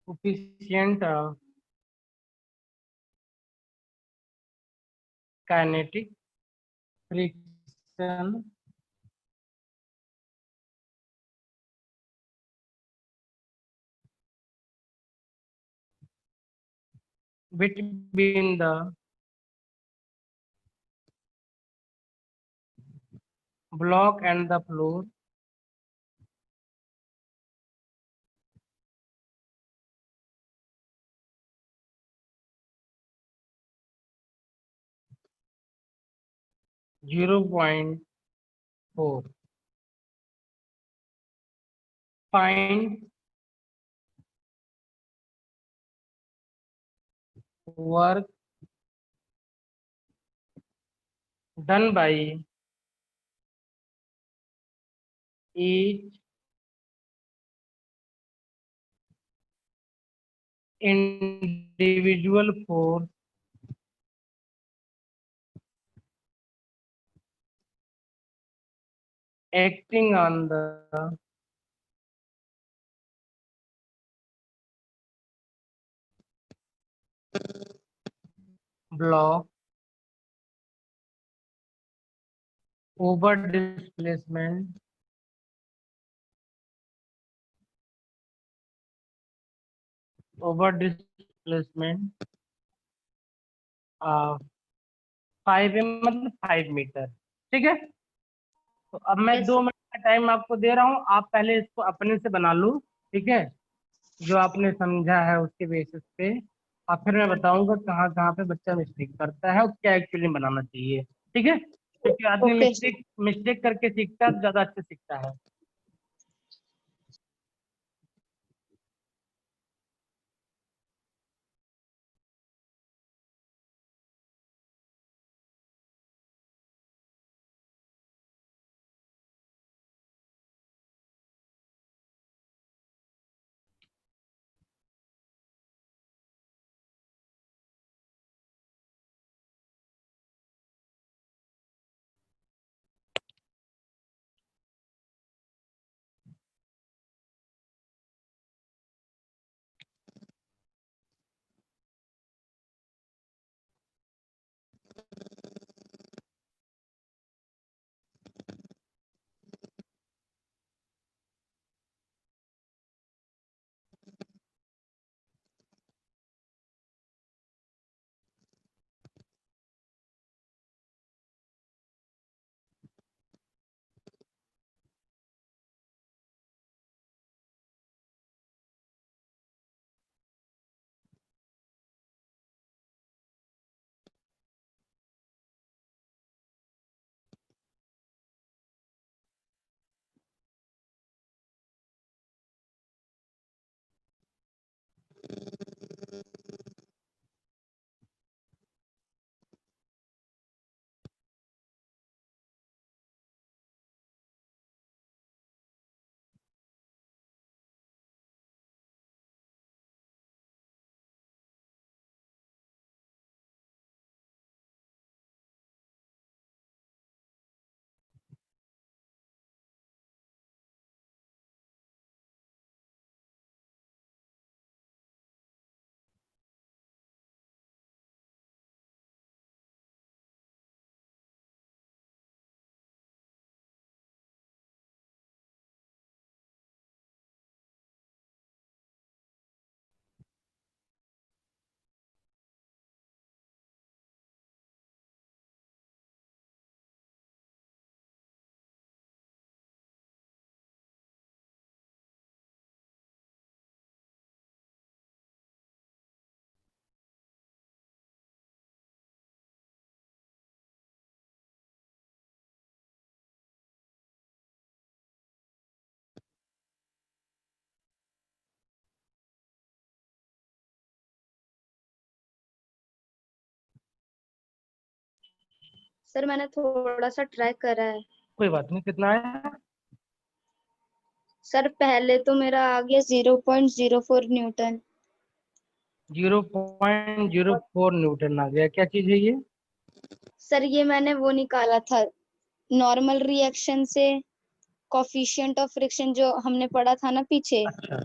coefficient of kinetic friction between the block and the floor (0.4). Find work done by each individual force acting on the block over displacement of 5 मतलब 5 मीटर। ठीक है? तो अब मैं
यस
2 मिनट का टाइम आपको दे रहा हूँ, आप पहले इसको अपने से बना लो। ठीक है? जो आपने समझा है उसके बेसिस पे और फिर मैं बताऊंगा कहाँ कहाँ पे बच्चा मिस्टेक करता है और क्या एक्चुअली बनाना चाहिए। ठीक है, क्योंकि आदमी
ओके।
मिस्टेक मिस्टेक करके सीखता है तो ज्यादा अच्छे सीखता है।
सर मैंने थोड़ा सा ट्राई करा है।
कोई बात नहीं, कितना है?
सर पहले तो मेरा आ गया 0.04 न्यूटन।
0.04 न्यूटन आ गया। क्या चीज है ये?
सर ये मैंने वो निकाला था नॉर्मल रिएक्शन से, कॉफिशिएंट ऑफ फ्रिक्शन जो हमने पढ़ा था ना पीछे।
अच्छा,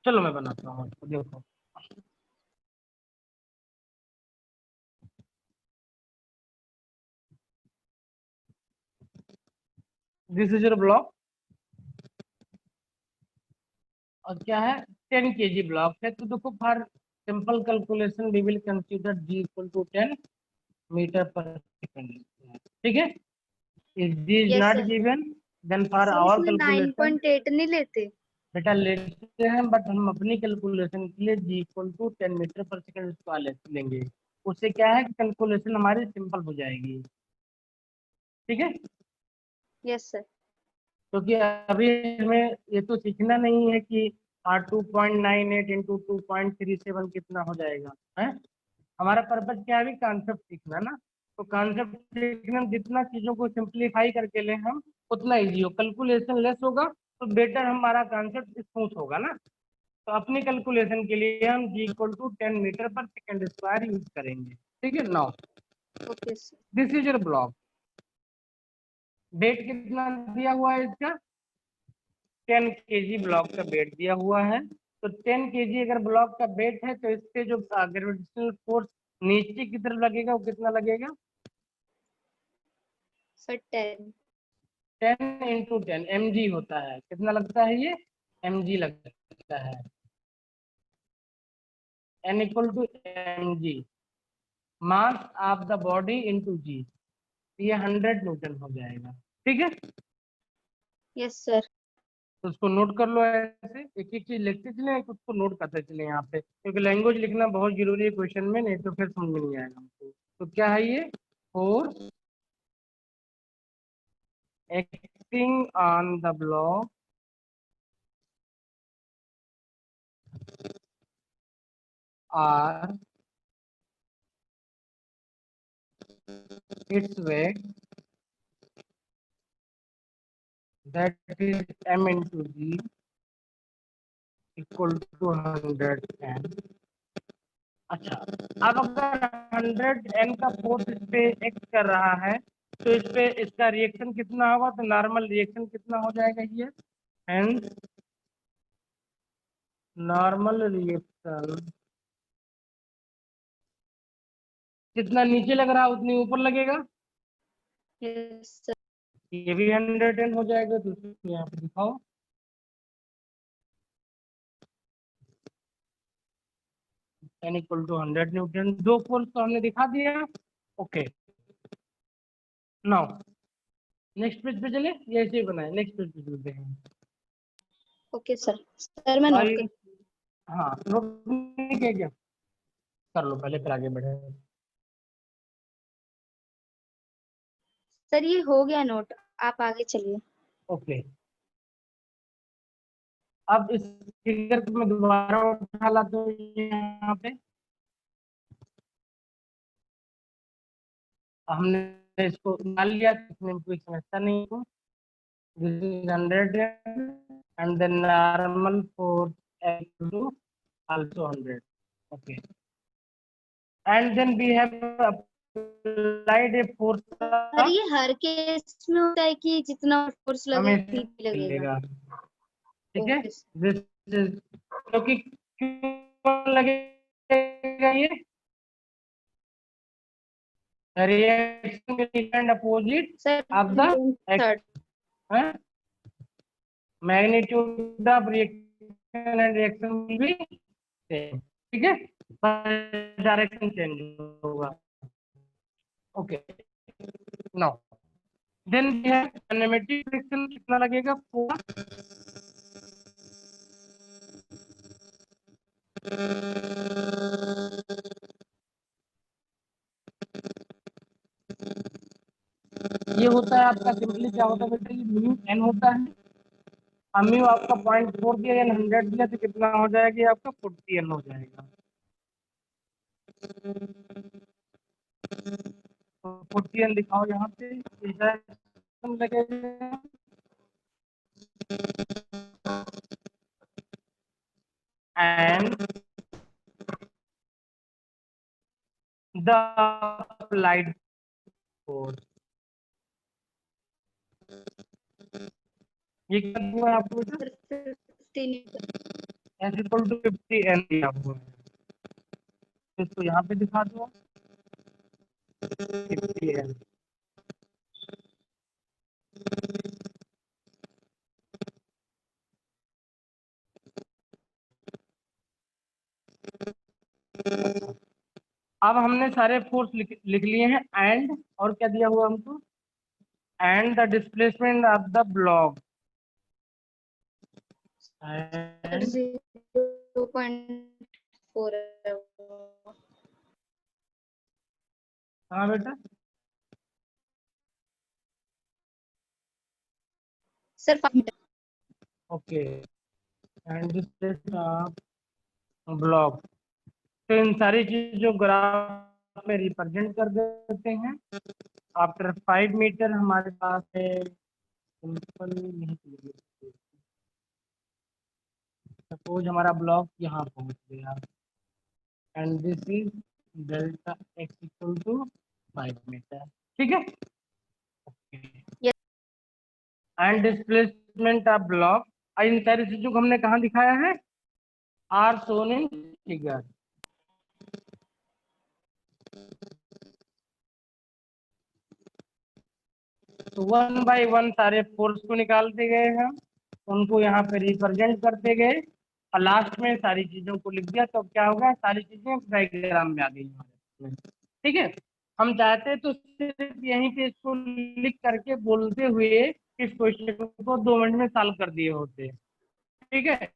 चलो मैं बनाता हूँ इसको, देखो। दिस इज योर ब्लॉक, और क्या है? 10 kg ब्लॉक है। तो देखो, for simple calculation we will consider g equal to 10 metre per second. ठीक है, if g is
yes
not
sir.
Given then for
sir
our
इसमें
कैलकुलेशन
9.8 नहीं लेते?
बेटा लेते हैं, बट हम अपनी कैलकुलेशन के लिए g equal to 10 metre per second square लेंगे। उससे क्या है कि कैलकुलेशन हमारी सिंपल हो जाएगी। ठीक है,
यस सर।
क्योंकि अभी हमें ये तो सीखना नहीं है कि 2.98 इंटू 2.37 कितना हो जाएगा है। हमारा पर्पज क्या है? अभी कॉन्सेप्ट सीखना ना। तो कॉन्सेप्ट सीखने में जितना चीजों को सिंप्लीफाई करके ले हम, उतना इजी हो, कैलकुलेशन लेस होगा तो बेटर हमारा कॉन्सेप्ट स्मूथ होगा ना। तो अपनी कैलकुलेशन के लिए हम G equal to 10 metre per second square use करेंगे। ठीक है, now
okay sir.
This is your block. Weight कितना दिया हुआ है इसका? 10 kg ब्लॉक का वेट दिया हुआ है। तो 10 kg अगर ब्लॉक का वेट है तो इस पे जो ग्रेविटेशनल फोर्स नीचे की तरफ लगेगा वो कितना लगेगा?
सर 10।
10 × 10 mg होता है। कितना लगता है ये? mg लगता है। n equal to mg, mass of the body into g. ये 100 न्यूटन हो जाएगा। ठीक है,
यस सर।
तो उसको नोट कर लो, ऐसे एक एक चीज लिखते चले, उसको नोट करते चले यहाँ पे, क्योंकि लैंग्वेज लिखना बहुत जरूरी है क्वेश्चन में, नहीं तो फिर समझ में नहीं आएगा हमको। तो क्या है ये, force acting on the block are its weight, that is m into g equal to 100n। अच्छा, अब अगर 100n का फोर्स इस पे एक्ट कर रहा है, तो इस पे इसका रिएक्शन कितना होगा, तो नॉर्मल रिएक्शन कितना हो जाएगा ये, एंड नॉर्मल रिएक्शन जितना नीचे लग रहा है उतनी ऊपर लगेगा।
Yes sir.
ये भी 110 हो जाएगा, तो इसको यहाँ पे दिखाओ, n इक्वल टू 100 न्यूटन। दो फोर्स तो हमने दिखा दिया। ओके, नाउ नेक्स्ट पेज पे चले, ये ऐसे ही बनाए, नेक्स्ट पेज पे चलते हैं।
Okay sir. सर मैं
और
नोट कर।
हाँ, नोट नहीं किया क्या, कर लो पहले फिर आगे बढ़े।
सर ये हो गया नोट, आप आगे चलिए।
ओके, अब इस फिगर को मैं दोबारा उठा लाता हूँ यहाँ पे, हमने इसको मान लिया, इसमें कोई समस्या नहीं है। This is 100 and then normal force equal to also 100। Okay, and then we have applied a force,
sir ये हर केस में होता है कि जितना फोर्स लगेगा
हमें
उतना ही लगेगा?
मिलेगा, ठीक है।
Okay sir.
दिस इज, क्योंकि क्यों लगेगा ये, reaction will depend opposite
sir
of the
third.
magnitude of reaction and reaction will be same, ठीक है, बस डायरेक्शन चेंज होगा। Okay, now then we have kinematic friction, कितना लगेगा, 4। ये होता है आपका सिंपली, क्या होता है बेटा, ये म्यू एन होता है। म्यू आपका 0.4 दिया या 100 दिया, तो कितना हो जाएगा, ये आपका 40n हो जाएगा। 40n दिखाओ यहाँ पे, लगेगा, and the applied force, ये क्या हुआ आपको बेटा,
sir 15
S equal to 50n दिया हुआ है, इसको यहाँ पे दिखा दो 50n। अब हमने सारे फोर्स लिख लिए हैं, एंड और क्या दिया हुआ हमको, and the displacement of the block,
sir
and
0.4 है वो।
हाँ बेटा,
sir 5 metre.
Okay, and displacement of block, तो इन सारी चीजों ग्राफ में रिप्रेजेंट कर देते हैं। आफ्टर 5 मीटर हमारे पास है, सिंपल नहीं, सपोज हमारा ब्लॉक यहाँ पहुंच गया, and this is delta x equal to 5 metre, ठीक है।
Yes
and displacement of block, इन सारी चीजों को हमने कहाँ दिखाया है, आर शोन इन फिगर। तो 1 बाय 1 सारे फोर्स को निकालते गए हम, उनको यहाँ पे रिप्रेजेंट करते गए, और लास्ट में सारी चीजों को लिख दिया, तो क्या होगा, सारी चीजें डायग्राम में आ गई हमारे, ठीक है। हम चाहते तो सिर्फ यहीं पे इसको लिख करके बोलते हुए इस क्वेश्चन को 2 मिनट में सॉल्व कर दिए होते। ठीक है,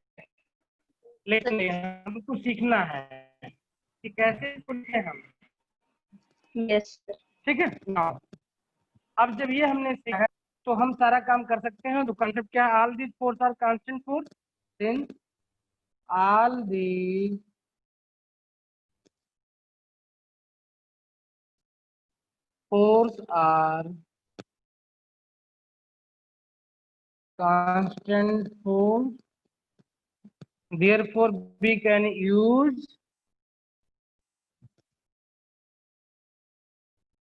लेकिन हमको सीखना है कि कैसे पूछे हम।
Yes sir.
ठीक है ना। अब जब ये हमने सीखा है तो हम सारा काम कर सकते हैं। तो कंसेप्ट क्या है? All these force are constant force, since all the force are constant force, therefore we can use,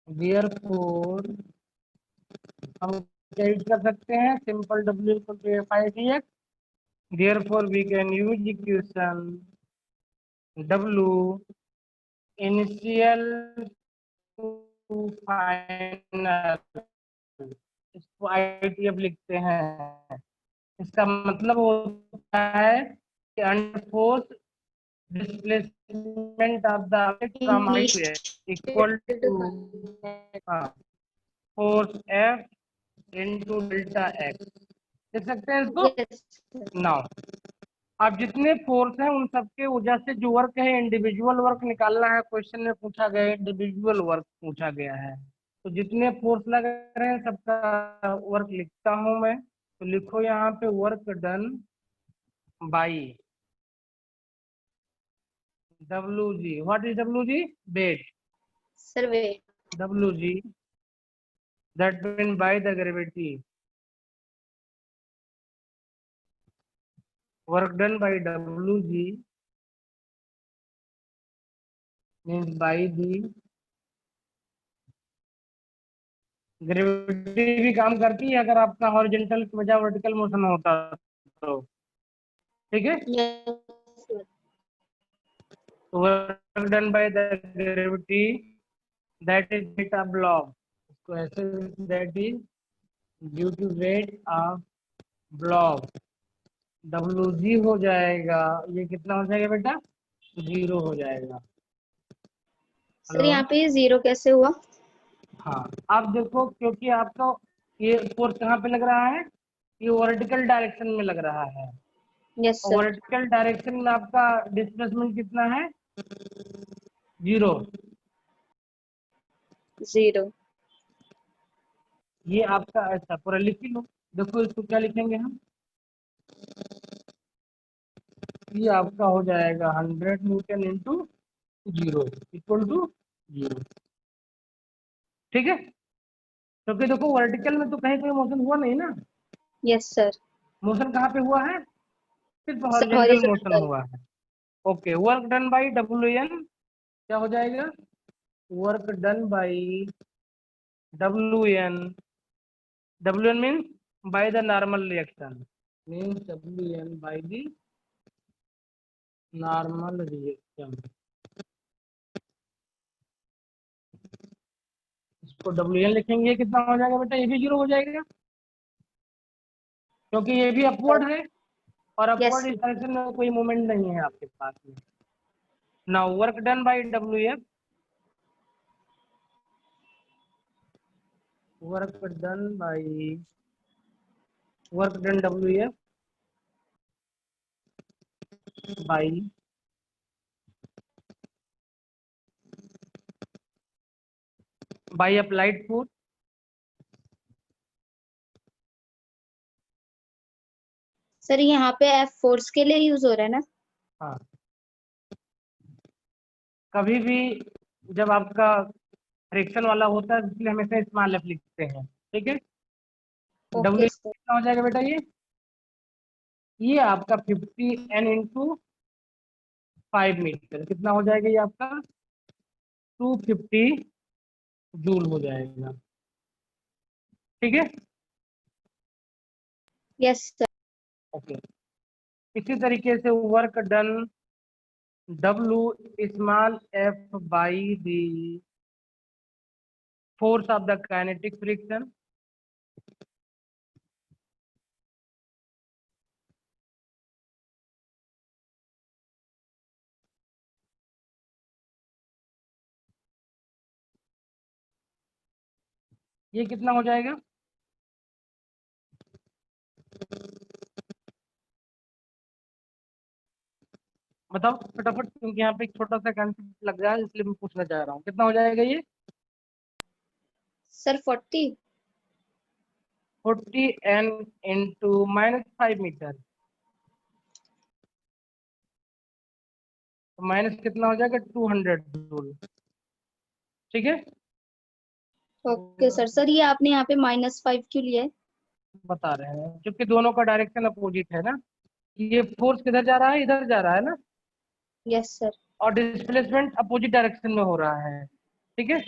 therefore हम क्या यूज कर सकते हैं? Simple W equal to F I D X, therefore we can use equation W initial to final, इसको आईटीएफ लिखते हैं। इसका मतलब होता है कि under force displacement of the object from I to S equal to force F into delta x। देख सकते हैं इसको?
यस
नाउ अब जितने फोर्स हैं उन सबके वजह से जो वर्क है, इंडिविजुअल वर्क निकालना है। क्वेश्चन में पूछा गया इंडिविजुअल वर्क पूछा गया है, तो जितने फोर्स लग रहे हैं सबका वर्क लिखता हूं मैं। तो लिखो यहाँ पे work done by W G. What is W G? Weight.
Sir. Weight.
WG that mean by the gravity, work done by WG means by the gravity भी काम करती है अगर आपका हॉरिजॉन्टल की बजाय वर्टिकल मोशन होता तो। ठीक है,
yes sir.
Work done by the gravity that is weight of block, इसको ऐसे that is due to weight of block. WG हो जाएगा, ये कितना हो जाएगा बेटा? 0 हो जाएगा।
सर
हेलो,
यहाँ पे 0 कैसे हुआ?
हाँ आप देखो, क्योंकि आपका ये फोर्स कहाँ पे लग रहा है? ये वर्टिकल डायरेक्शन में लग रहा है,
यस
और
सर।
वर्टिकल डायरेक्शन में आपका डिस्प्लेसमेंट कितना है? 0।
0।
ये आपका ऐसा पूरा लिख लो। देखो इसको क्या लिखेंगे हम? ये आपका हो जाएगा 100 न्यूटन इंटू 0 इक्वल टू 0। ठीक है, क्योंकि देखो वर्टिकल में तो कहीं कोई मोशन हुआ नहीं ना।
Yes sir.
मोशन कहाँ पे हुआ है? सिर्फ
सर
हॉरिजॉन्टल मोशन
हॉरिजॉन्टल।
हुआ है। Okay, work done by WN क्या हो जाएगा? Work done by WN, WN means by the normal reaction, means WN by the normal reaction। इसको WN लिखेंगे, कितना हो जाएगा बेटा? ये भी 0 हो जाएगा क्योंकि ये भी अपवर्ड है, और
यस
अपवर्ड इस डायरेक्शन में कोई मूवमेंट नहीं है आपके पास में। Now work done by WF, work done by work done WF by applied force.
Sir यहाँ पे F फोर्स के लिए यूज हो रहा है ना?
हाँ, कभी भी जब आपका फ्रिक्शन वाला होता है इसलिए हमेशा स्मॉल एफ लिखते हैं। ठीक है,
ओके
डब्ल्यू
सर।
कितना हो जाएगा बेटा? ये आपका 50 N इंटू 5 मीटर, कितना हो जाएगा? ये आपका 250 जूल हो जाएगा। ठीक है,
यस सर।
ओके। इसी तरीके से work done W small f by the force of the kinetic friction, ये कितना हो जाएगा? बताओ फटाफट, क्योंकि यहाँ पे एक छोटा सा कंसेप्ट लग रहा है, इसलिए मैं पूछना चाह रहा हूँ कितना हो जाएगा ये।
सर 40।
40 n इंटू -5 मीटर, तो माइनस कितना हो जाएगा 200 जूल। ठीक है,
ओके सर। सर ये आपने यहाँ पे -5 क्यों लिया है?
बता रहे हैं क्योंकि दोनों का डायरेक्शन अपोजिट है ना, ये फोर्स किधर जा रहा है, इधर जा रहा है ना,
यस सर।
और डिस्प्लेसमेंट अपोजिट डायरेक्शन में हो रहा है। ठीक है,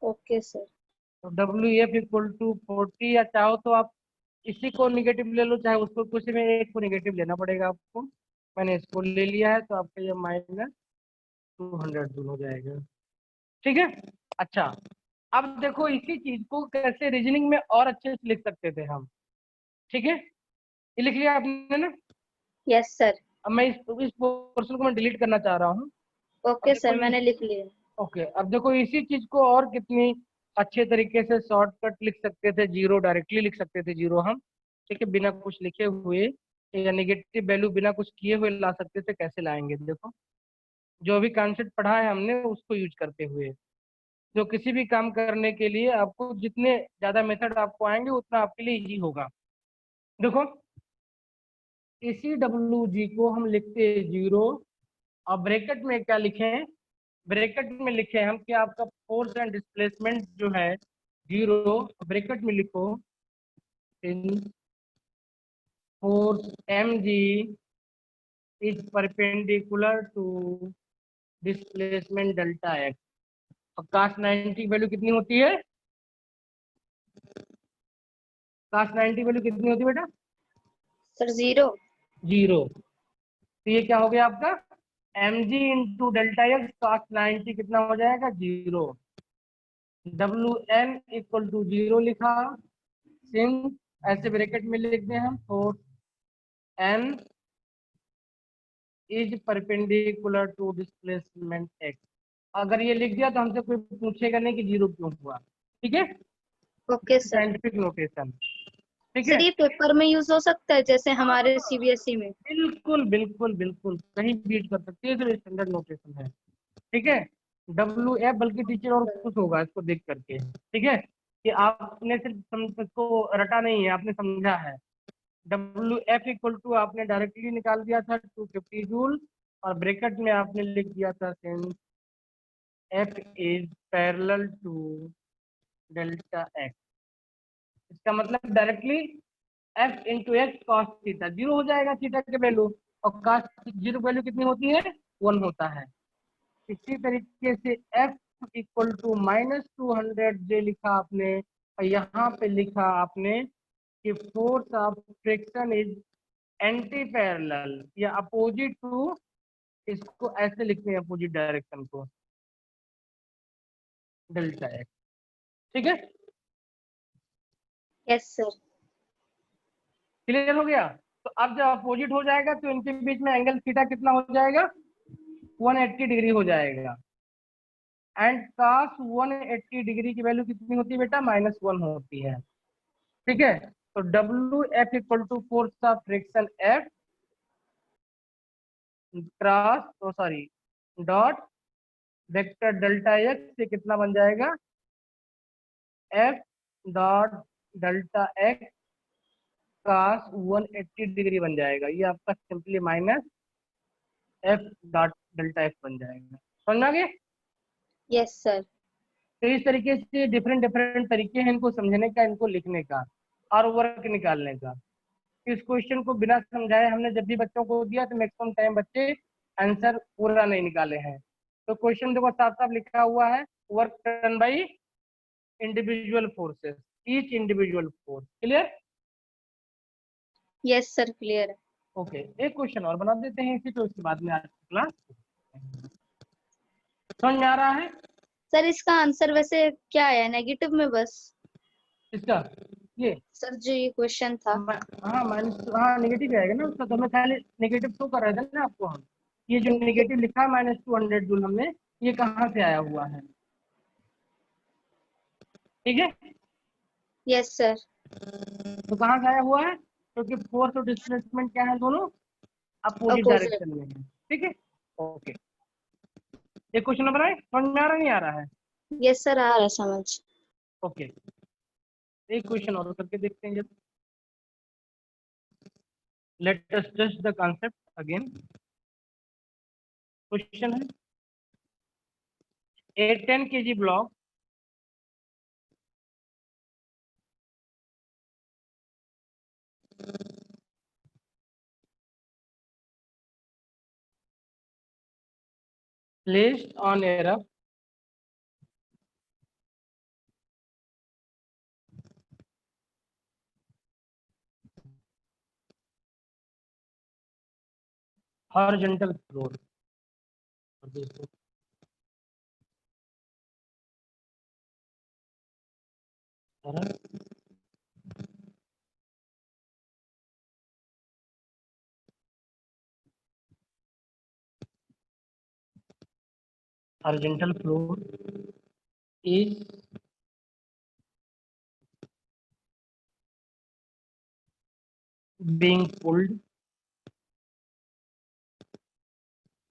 ओके सर।
तो डब्ल्यू एफ इक्वल टू 40, या चाहो तो आप इसी को निगेटिव ले लो, चाहे उसको, किसी में एक को निगेटिव लेना पड़ेगा आपको। मैंने इसको ले लिया है, तो आपका ये -200 जूल हो जाएगा। ठीक है, अच्छा, अब देखो इसी चीज को कैसे रीजनिंग में और अच्छे से लिख सकते थे हम। ठीक है, ये लिख लिया आपने ना।
Yes sir.
अब मैं इस पोर्शन को मैं डिलीट करना चाह रहा हूँ। अब
ओके
देखो
सर, मैंने लिख लिया।
ओके, अब देखो इसी चीज को और कितनी अच्छे तरीके से शॉर्टकट लिख सकते थे, जीरो डायरेक्टली लिख सकते थे, जीरो हम। ठीक है, बिना कुछ लिखे हुए, या नेगेटिव वैल्यू बिना कुछ किए हुए ला सकते थे। कैसे लाएंगे, देखो जो भी कॉन्सेप्ट पढ़ा है हमने उसको यूज करते हुए। जो किसी भी काम करने के लिए आपको जितने ज्यादा मेथड आपको आएंगे उतना आपके लिए इजी होगा। देखो इसी डब्ल्यू जी को हम लिखते हैं जीरो, और ब्रैकेट में क्या लिखे हैं, ब्रैकेट में लिखे हम कि आपका फोर्स एंड डिस्प्लेसमेंट जो है जीरो, ब्रैकेट में लिखो in force M G is perpendicular to displacement delta x. और काश 90 वैल्यू कितनी होती है, काश 90 वैल्यू कितनी होती है बेटा,
सर 0।
जीरो। तो ये क्या हो गया आपका M G into delta x, cos 90 कितना हो जाएगा, zero. W N equal to zero लिखा, सिंस ऐसे ब्रैकेट में लिख दें हम, force N is perpendicular to displacement x. अगर ये लिख दिया तो हमसे कोई पूछेगा नहीं कि जीरो क्यों हुआ। ठीक है,
ओके सर।
Scientific notation. ठीक
सर
है,
ये पेपर में यूज हो सकता है जैसे हमारे सीबीएसई में?
बिल्कुल बिल्कुल बिल्कुल कहीं बीट कर सकती है, तो स्टैंडर्ड नोटेशन है। ठीक है, डब्ल्यू एफ, बल्कि टीचर और खुश होगा इसको देख करके। ठीक है, कि आपने सिर्फ इसको रटा नहीं है, आपने समझा है। डब्ल्यू एफ इक्वल टू आपने डायरेक्टली निकाल दिया था 250 जूल, और ब्रैकेट में आपने लिख दिया था since F is parallel to delta x. इसका मतलब directly F into x cos theta, zero हो जाएगा थीटा के वैल्यू, और कॉस जीरो वैल्यू कितनी होती है, 1 होता है। इसी तरीके से एफ इक्वल टू -200 जे लिखा आपने, और यहाँ पे लिखा आपने कि force of friction is anti parallel या अपोजिट टू, इसको ऐसे लिखते हैं अपोजिट डायरेक्शन को, डेल्टा एक्स। ठीक है,
यस सर।
क्लियर हो गया। तो अब जब अपोजिट हो जाएगा तो इनके बीच में एंगल थीटा कितना हो जाएगा, 180 डिग्री हो जाएगा। एंड cos 180 डिग्री की वैल्यू कितनी होती है बेटा, -1 होती है। ठीक है, तो W F equal to force of friction F cross, तो sorry, dot vector delta x से कितना बन जाएगा, F dot delta x cos 180 degree बन जाएगा। ये आपका simply minus F dot delta x बन जाएगा। समझ आ गया।
Yes sir.
तो इस तरीके से डिफरेंट डिफरेंट तरीके हैं इनको समझने का, इनको लिखने का और वर्क निकालने का। इस क्वेश्चन को बिना समझाए हमने जब भी बच्चों को दिया तो मैक्सिमम टाइम बच्चे आंसर पूरा नहीं निकाले हैं। तो क्वेश्चन देखो साफ साफ लिखा हुआ है, work done by individual forces, each individual force. Clear.
Yes sir, clear है।
ओके, एक क्वेश्चन और बना देते हैं इसी, तो उसके बाद में आज की क्लास समझ में आ रहा है।
सर इसका आंसर वैसे क्या है, नेगेटिव में बस?
इसका ये
सर जो ये क्वेश्चन था।
हाँ माइनस, हाँ नेगेटिव आएगा ना उसका, तो हमें खाली नेगेटिव शो कर रहे थे ना आपको हम। ये जो
ओके।
नेगेटिव लिखा है -200 जूल हमने, ये कहाँ से आया हुआ है। ठीक है,
यस सर।
तो कहाँ से आया हुआ है, क्योंकि फोर्स और डिस्प्लेसमेंट क्या है, दोनों अपोजिट
अपोजिट।
डायरेक्शन में है। ठीक है, ओके। ये क्वेश्चन नंबर है, समझ में आ रहा नहीं आ रहा है?
यस सर, आ रहा है समझ।
ओके, एक क्वेश्चन और करके देखते हैं जब। Let us test the concept again. Question है, a 10 kg block placed on a rough horizontal floor, horizontal floor is being pulled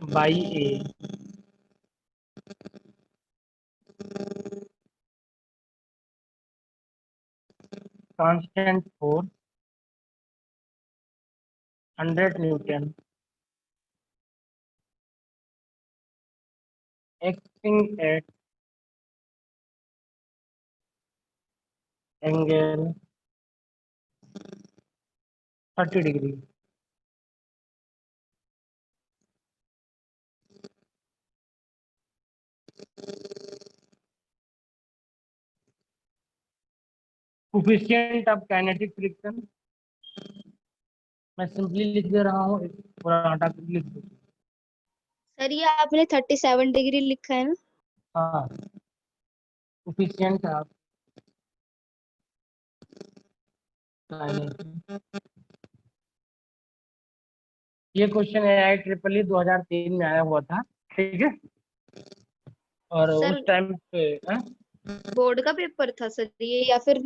by a constant force 100 Newton acting at angle 30 degree. Coefficient of kinetic friction, मैं सिंपली लिख दे रहा हूँ, पूरा हटा के लिख दो।
सर ये आपने 37 डिग्री लिखा है ना?
हाँ, coefficient of kinetic, ये क्वेश्चन AIEEE 2003 में आया हुआ था, ठीक है। और
सर
उस टाइम पे
बोर्ड का पेपर था सर ये, या फिर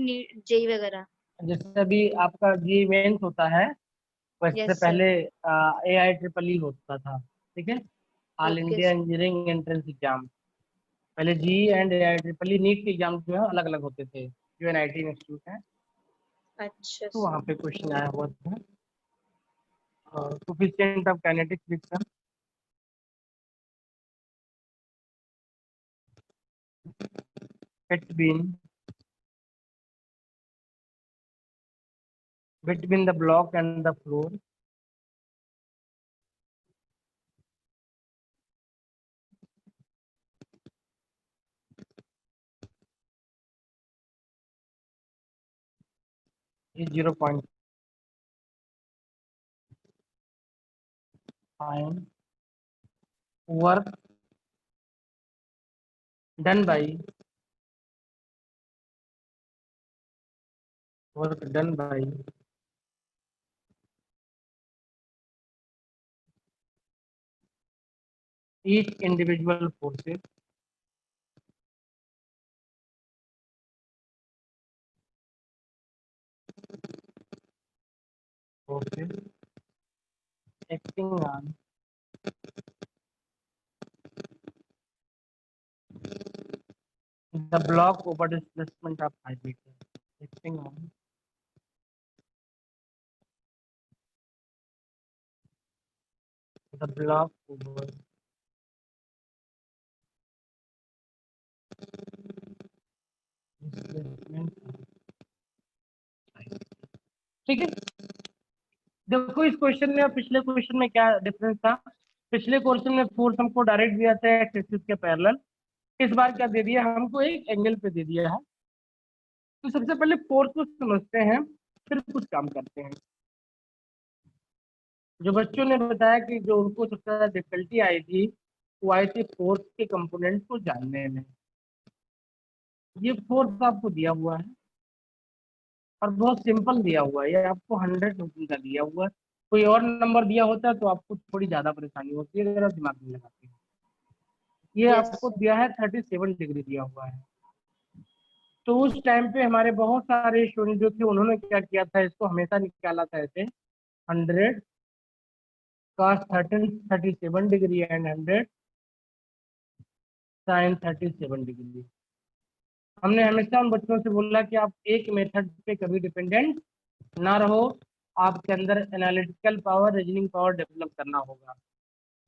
जेई वगैरह?
जैसे अभी आपका जी मेंस होता है, वैसे
यस सर।
पहले AIEEE होता था, ठीक है, all
okay
India
sir.
Engineering entrance exam. पहले जी एंड AIEEE नीट के एग्जाम जो है अलग अलग होते थे, जो NIT इंस्टीट्यूट है,
अच्छा
तो
सर।
वहाँ पे क्वेश्चन आया हुआ था। Coefficient of kinetic friction, between the block and the floor is 0.5. Work done by each individual forces acting on the block over displacement of 5 meters. Acting on the block over displacement of 5 meters. ठीक है, देखो इस क्वेश्चन में और पिछले क्वेश्चन में क्या डिफरेंस था। पिछले क्वेश्चन में फोर्स हमको डायरेक्ट दिया था एक्स एक्सिस के पैरेलल, इस बार क्या दे दिया हमको, एक एंगल पे दे दिया है। तो सबसे पहले फोर्स को समझते हैं, फिर कुछ काम करते हैं। जो बच्चों ने बताया कि जो उनको सबसे ज्यादा डिफिकल्टी आई थी, वो आई थी फोर्स के कंपोनेंट को जानने में। ये फोर्स आपको दिया हुआ है और बहुत सिंपल दिया हुआ है, ये आपको 100 न्यूटन का दिया हुआ है। कोई और नंबर दिया होता है तो आपको थोड़ी ज्यादा परेशानी होती है अगर आप दिमाग में लगाते हैं। ये
यस
आपको
सर।
दिया है 37 डिग्री दिया हुआ है। तो उस टाइम पे हमारे बहुत सारे स्टूडेंट जो थे, उन्होंने क्या किया था, इसको हमेशा निकाला था ऐसे 100 cos 37 degree and 100 sin 37 degree. हमने हमेशा उन बच्चों से बोला कि आप एक मेथड पे कभी डिपेंडेंट ना रहो, आपके अंदर analytical power, reasoning power develop करना होगा।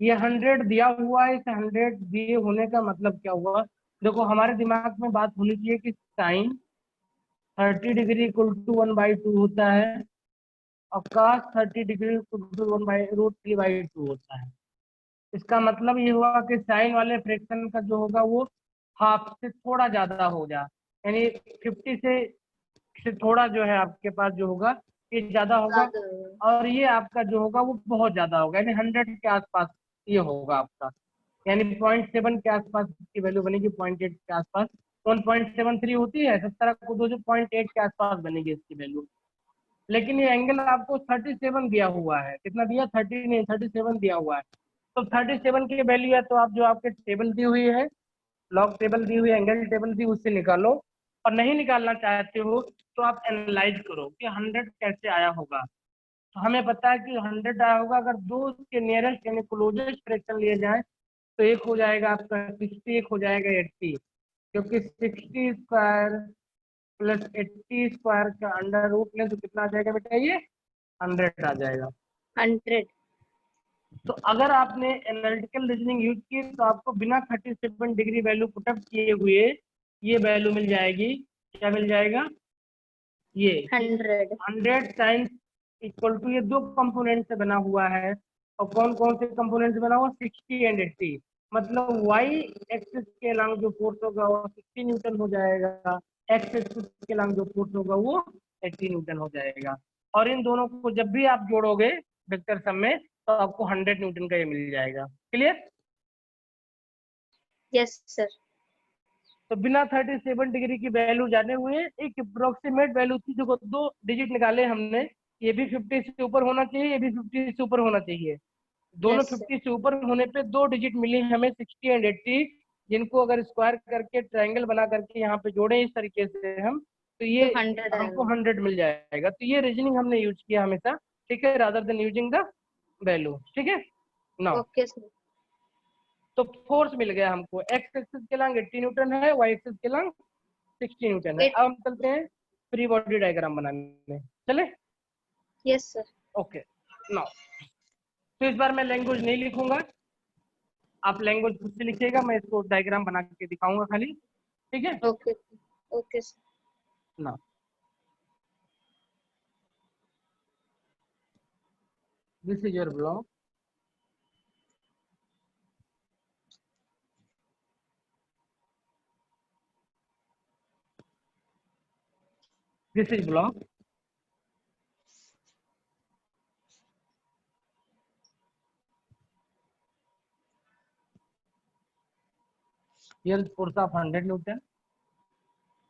ये 100 दिया हुआ है, इस 100 दिए होने का मतलब क्या हुआ? देखो हमारे दिमाग में बात होनी चाहिए कि साइन 30 डिग्री इक्वल टू 1/2 होता है और cos 30 डिग्री इक्वल टू 1/√3/2 होता है। इसका मतलब ये हुआ कि साइन वाले फ्रैक्शन का जो होगा वो हाफ से थोड़ा ज्यादा हो जा, यानी 50 से थोड़ा जो है आपके पास जो होगा ये ज्यादा होगा, और ये आपका जो होगा वो बहुत ज्यादा होगा, यानी 100 के आसपास ये होगा आपका, यानी 0.7 के आसपास की वैल्यू बनेगी, 0.8 के आसपास। 1.73 होती है, 70 को 2 से 0.8 के आसपास बनेगी इसकी वैल्यू। लेकिन ये एंगल आपको 37 दिया हुआ है, कितना दिया? 30 नहीं, 37 दिया हुआ है। तो 37 की वैल्यू है तो आप जो आपके टेबल दी हुई है, लॉग टेबल दी हुई है, एंगल टेबल दी, उससे निकालो। और नहीं निकालना चाहते हो तो आप एनालाइज करो कि 100 कैसे आया होगा। तो हमें पता है कि 100 आया होगा, अगर दो के नियरेस्ट यानी क्लोजेस्ट फ्रैक्शन लिए जाए तो एक हो जाएगा आपका 60, एक हो जाएगा 80, क्योंकि 60 स्क्वायर प्लस 80 स्क्वायर का अंडर रूट लें तो कितना आ जाएगा बेटा? ये 100 आ जाएगा।
100।
तो अगर आपने एनालिटिकल रीजनिंग यूज की तो आपको बिना 37 डिग्री वैल्यू पुटअप किए हुए ये वैल्यू मिल जाएगी। क्या मिल जाएगा? ये 100 टाइम्स इक्वल टू, ये दो कंपोनेंट से बना हुआ है, और कौन कौन से कंपोनेंट से बना हुआ? 60 एंड 80। मतलब वाई एक्सिस के अलॉन्ग जो फोर्स होगा वो 60 न्यूटन हो जाएगा, एक्स एक्सिस के अलॉन्ग जो फोर्स होगा वो 80 न्यूटन हो जाएगा। और इन दोनों को जब भी आप जोड़ोगे वेक्टर सम में तो आपको 100 न्यूटन का ये मिल जाएगा। क्लियर?
Yes sir.
तो बिना 37 डिग्री की वैल्यू जाने हुए एक अप्रोक्सीमेट वैल्यू थी, जो दो डिजिट निकाले हमने, ये भी 50 से ऊपर होना चाहिए, ये भी 50 से ऊपर होना चाहिए। दोनों
Yes, sir.
50 से ऊपर होने पे दो डिजिट मिली हमें 60 एंड 80, जिनको अगर स्क्वायर करके ट्रायंगल बना करके यहाँ पे जोड़े इस तरीके से हम, तो ये
तो 100
हमको
आएगा।
100 मिल जाएगा। तो ये रीजनिंग हमने यूज किया हमेशा, ठीक है, rather than using the value. ठीक है नाउ,
ओके सर।
तो फोर्स मिल गया हमको, एक्स एक्सिस के लंग 80 न्यूटन है, वाई एक्सिस के लंग 60 न्यूटन है। अब हम चलते हैं फ्री बॉडी डायग्राम बनाने, चले?
Yes sir.
ओके नाउ, तो इस बार मैं लैंग्वेज नहीं लिखूंगा, आप लैंग्वेज खुद से लिखिएगा, मैं इसको डायग्राम बना के दिखाऊंगा खाली, ठीक है
ओके ओके सर।
ना। This is your block, this is block, here force of 100 Newton.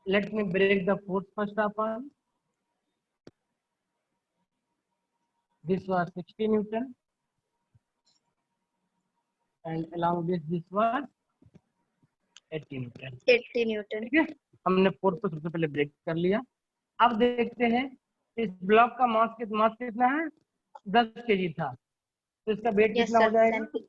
Let me break the force first of all. This was 60 Newton, and along this was 80 Newton.
80 Newton.
ठीक है, हमने फोर्स को सबसे पहले ब्रेक कर लिया। अब देखते हैं इस ब्लॉक का मास कितना है? 10 kg था, तो इसका वेट
यस
कितना हो
सर।
जाएगा?
10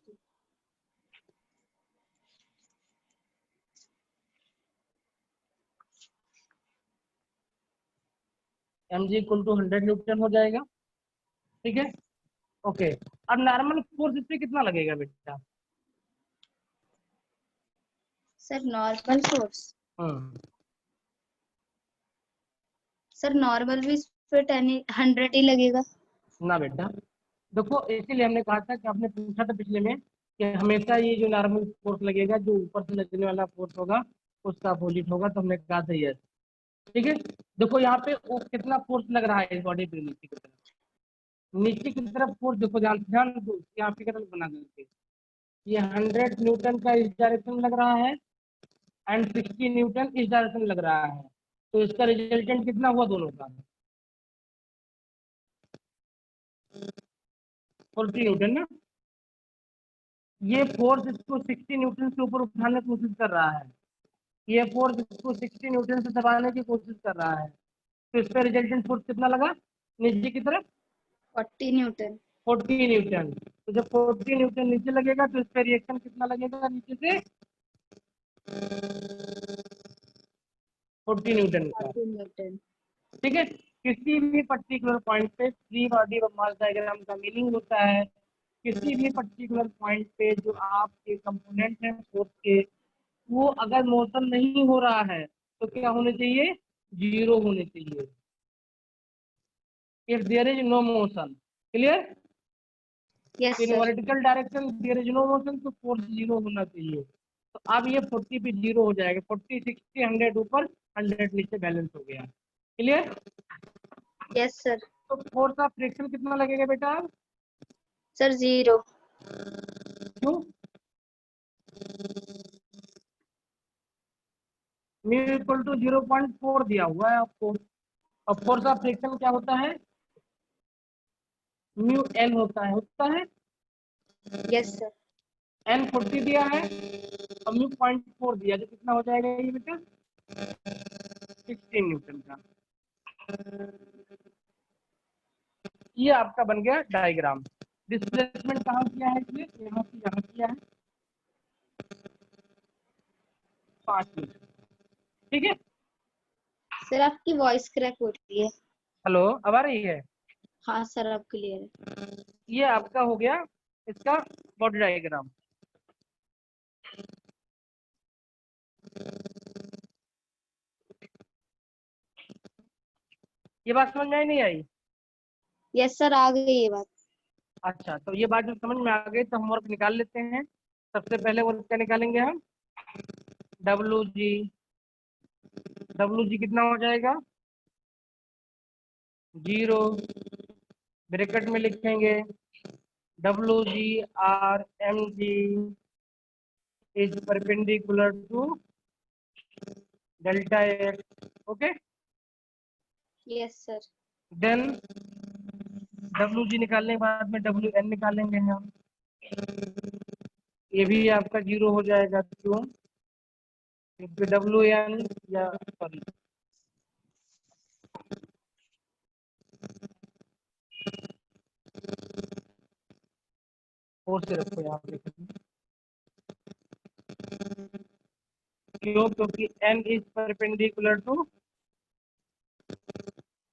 mg इक्वल टू 100 न्यूटन हो जाएगा। ठीक है ओके, अब नॉर्मल फोर्स इस पे कितना लगेगा बेटा?
Sir normal force. Sir normal भी इस पे 100 ही लगेगा।
ना बेटा, देखो इसीलिए हमने कहा था कि आपने पूछा था पिछले में कि हमेशा ये जो नॉर्मल फोर्स लगेगा, जो ऊपर से लगने वाला फोर्स होगा उसका अपोजिट होगा, तो हमने कहा था यस। ठीक है, देखो यहाँ पे वो कितना फोर्स लग रहा है इस बॉडी पे नीचे की तरफ, नीचे की तरफ फोर्स देखो, ध्यान ध्यान दो यहाँ पे तरफ बना करके, ये 100 न्यूटन का इस डायरेक्शन में लग रहा है एंड 60 न्यूटन इस डायरेक्शन में लग रहा है, तो इसका रिजल्टेंट कितना हुआ दोनों का? 40 न्यूटन ना। ये फोर्स इसको 60 न्यूटन से ऊपर उठाने की कोशिश कर रहा है, ये फोर्स इसको 60 न्यूटन से दबाने की कोशिश कर रहा है, तो इसका रिजल्टेंट फोर्स कितना लगा नीचे की तरफ?
40 न्यूटन।
40 न्यूटन। तो जब 40 न्यूटन नीचे लगेगा तो इस पे रिएक्शन कितना लगेगा नीचे से 40 न्यूटन का।
40 न्यूटन।
ठीक है, किसी भी पर्टिकुलर पॉइंट पे फ्री बॉडी मास डायग्राम का मीनिंग होता है किसी भी पर्टिकुलर पॉइंट पे जो आपके कंपोनेंट है फोर्स के, वो अगर मोशन नहीं हो रहा है तो क्या होने चाहिए, जीरो होने चाहिए। If there is no motion, clear,
yes
in
sir.
Vertical direction there is no motion तो फोर्स जीरो होना चाहिए। तो अब ये 40 पे जीरो हो जाएगा, 40 60 100 ऊपर 100 नीचे बैलेंस हो गया, क्लियर।
Yes sir.
तो फोर्स ऑफ फ्रिक्शन कितना लगेगा बेटा,
सर 0।
क्यों, म्यू इक्वल टू 0.4 दिया हुआ है आपको। अब फोर्स ऑफ फ्रिक्शन क्या होता है, म्यू एन होता है
यस सर।
एन 40 दिया है और म्यू 0.4 दिया, तो कितना हो जाएगा ये बेटा 16 न्यूटन का। ये आपका बन गया डायग्राम। डिस्प्लेसमेंट कहाँ किया है, इसलिए यहाँ से यहाँ किया है 5 मीटर, ठीक है।
सर आपकी वॉइस क्रैक हो रही है।
हेलो, अब आ रही है।
हाँ सर अब क्लियर है।
ये आपका हो गया इसका बॉडी डायग्राम। ये बात समझ में आई नहीं आई?
यस सर आ गई ये बात।
अच्छा, तो ये बात जब समझ में आ गई तो हम वर्क निकाल लेते हैं। सबसे पहले वर्क क्या निकालेंगे हम, डब्लू जी कितना हो जाएगा 0, ब्रैकेट में लिखेंगे WGRMG is perpendicular to delta x, okay,
yes sir.
then WG निकालने के बाद में WN निकालेंगे हम, ये भी आपका 0 हो जाएगा, क्यों, क्योंकि WN या सॉरी फोर से रखो यहाँ पे, क्यों, क्योंकि N is perpendicular to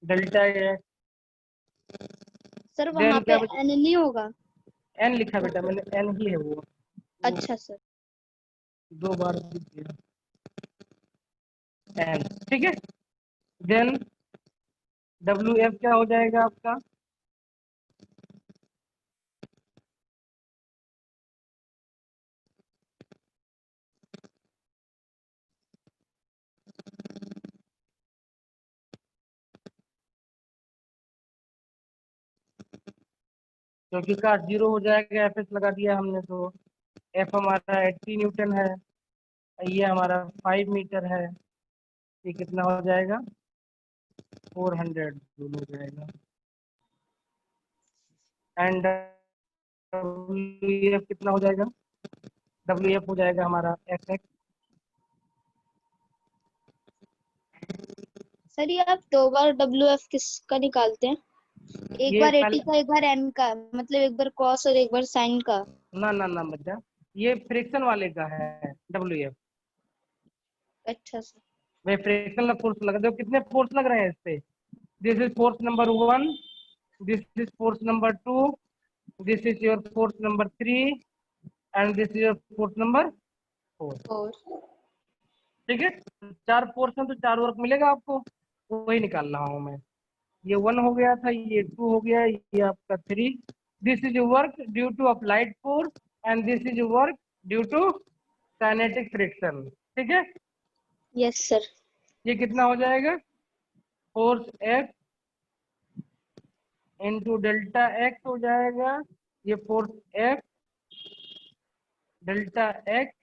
delta x.
Sir वहां
देन
पे
क्या,
एन नहीं होगा।
एन लिखा बेटा मैंने, एन ही है वो
अच्छा सर।
2 बार लिख दिया एन, ठीक है। देन डब्ल्यू एफ क्या हो जाएगा आपका, क्योंकि का 0 हो जाएगा, एफ एस लगा दिया हमने, तो एफ हमारा 80 न्यूटन है, ये हमारा 5 मीटर है, ये कितना हो जाएगा 400 जूल हो जाएगा। एंड डब्ल्यू एफ कितना हो जाएगा, डब्ल्यू एफ हो जाएगा हमारा एफ एक्स।
सर ये आप 2 बार WF किसका निकालते हैं? एक
ये
बार 80
पहले
का, एक बार n का, मतलब एक बार cos और एक बार sin का।
ना बच्चा, ये फ्रिक्शन वाले का है डब्ल्यू एफ।
अच्छा सर।
वे फ्रिक्शनल फोर्स लगा, देखो कितने फोर्स लग रहे हैं इस पे, this is force number 1, this is force number 2, this is your force number 3 and this is your force number 4,
और
ठीक है। 4 फोर्स में तो 4 वर्क मिलेगा आपको, वही निकाल रहा हूँ मैं। ये 1 हो गया था, ये 2 हो गया, ये आपका 3, this is work due to applied force and this is work due to kinetic friction, ठीक है।
Yes sir.
ये कितना हो जाएगा, force F into delta x हो जाएगा, ये फोर्स एफ डेल्टा एक्स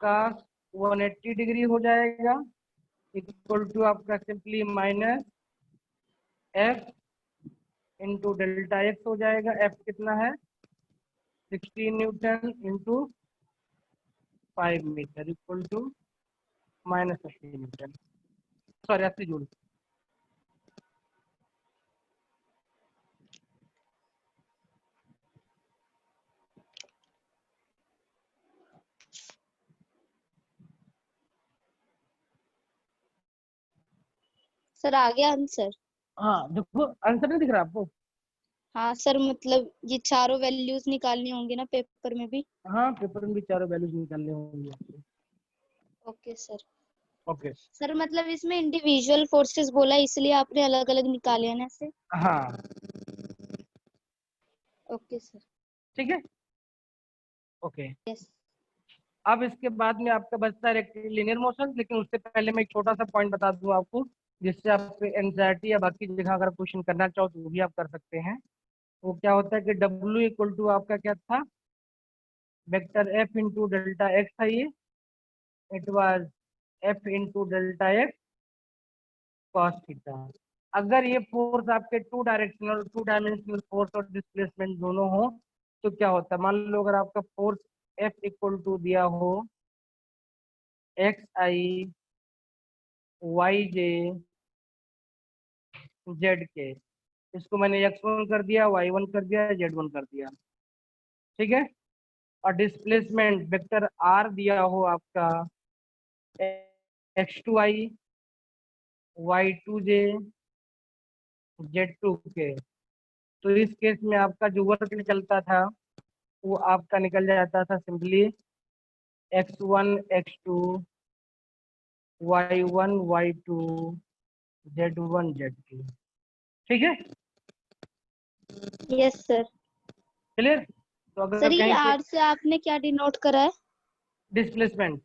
का 180 डिग्री हो जाएगा, इक्वल टू आपका simply minus F into delta x हो जाएगा। एफ कितना है 16 newton into 5 metre equal to minus 80 newton, sorry 80 joule.
Sir आ गया आंसर?
हाँ देखो, आंसर नहीं दिख रहा आपको?
हाँ सर, मतलब ये चारों वैल्यूज निकालनी होंगी ना पेपर में भी?
हाँ, पेपर में भी चारों वैल्यूज निकालने होंगे आपको।
Okay sir.
ओके।
सर मतलब इसमें इंडिविजुअल फोर्सेस बोला है, इसलिए आपने अलग अलग निकाले हैं ना ऐसे?
हाँ
ओके सर।
ठीक है। ओके।
यस।
अब इसके बाद में आपका बचता है लीनियर मोशन, लेकिन उससे पहले मैं एक छोटा सा पॉइंट बता दूं आपको, जिससे आप एनजाइटी या बाकी जगह अगर क्वेश्चन करना चाहो तो वो भी आप कर सकते हैं। वो क्या होता है कि W इक्वल टू आपका क्या था, vector F into delta x था ये। It was F into delta X cos theta. अगर ये फोर्स आपके टू डायमेंशनल फोर्स और डिस्प्लेसमेंट दोनों हो तो क्या होता है, मान लो अगर आपका फोर्स F इक्वल टू दिया हो एक्स आई वाई जे जेड के, इसको मैंने x1 कर दिया, y1 कर दिया, z1 कर दिया, ठीक है। और डिस्प्लेसमेंट वेक्टर r दिया हो आपका x2i y2j z2 के, तो इस केस में आपका जो वर्क निकलता था वो आपका निकल जाता था simply x1 x2 y1 y2 z1 z2, ठीक है।
Yes sir.
क्लियर? तो
सर
अगर
ये
कहीं पे
आर से आपने क्या डिनोट करा है?
Displacement,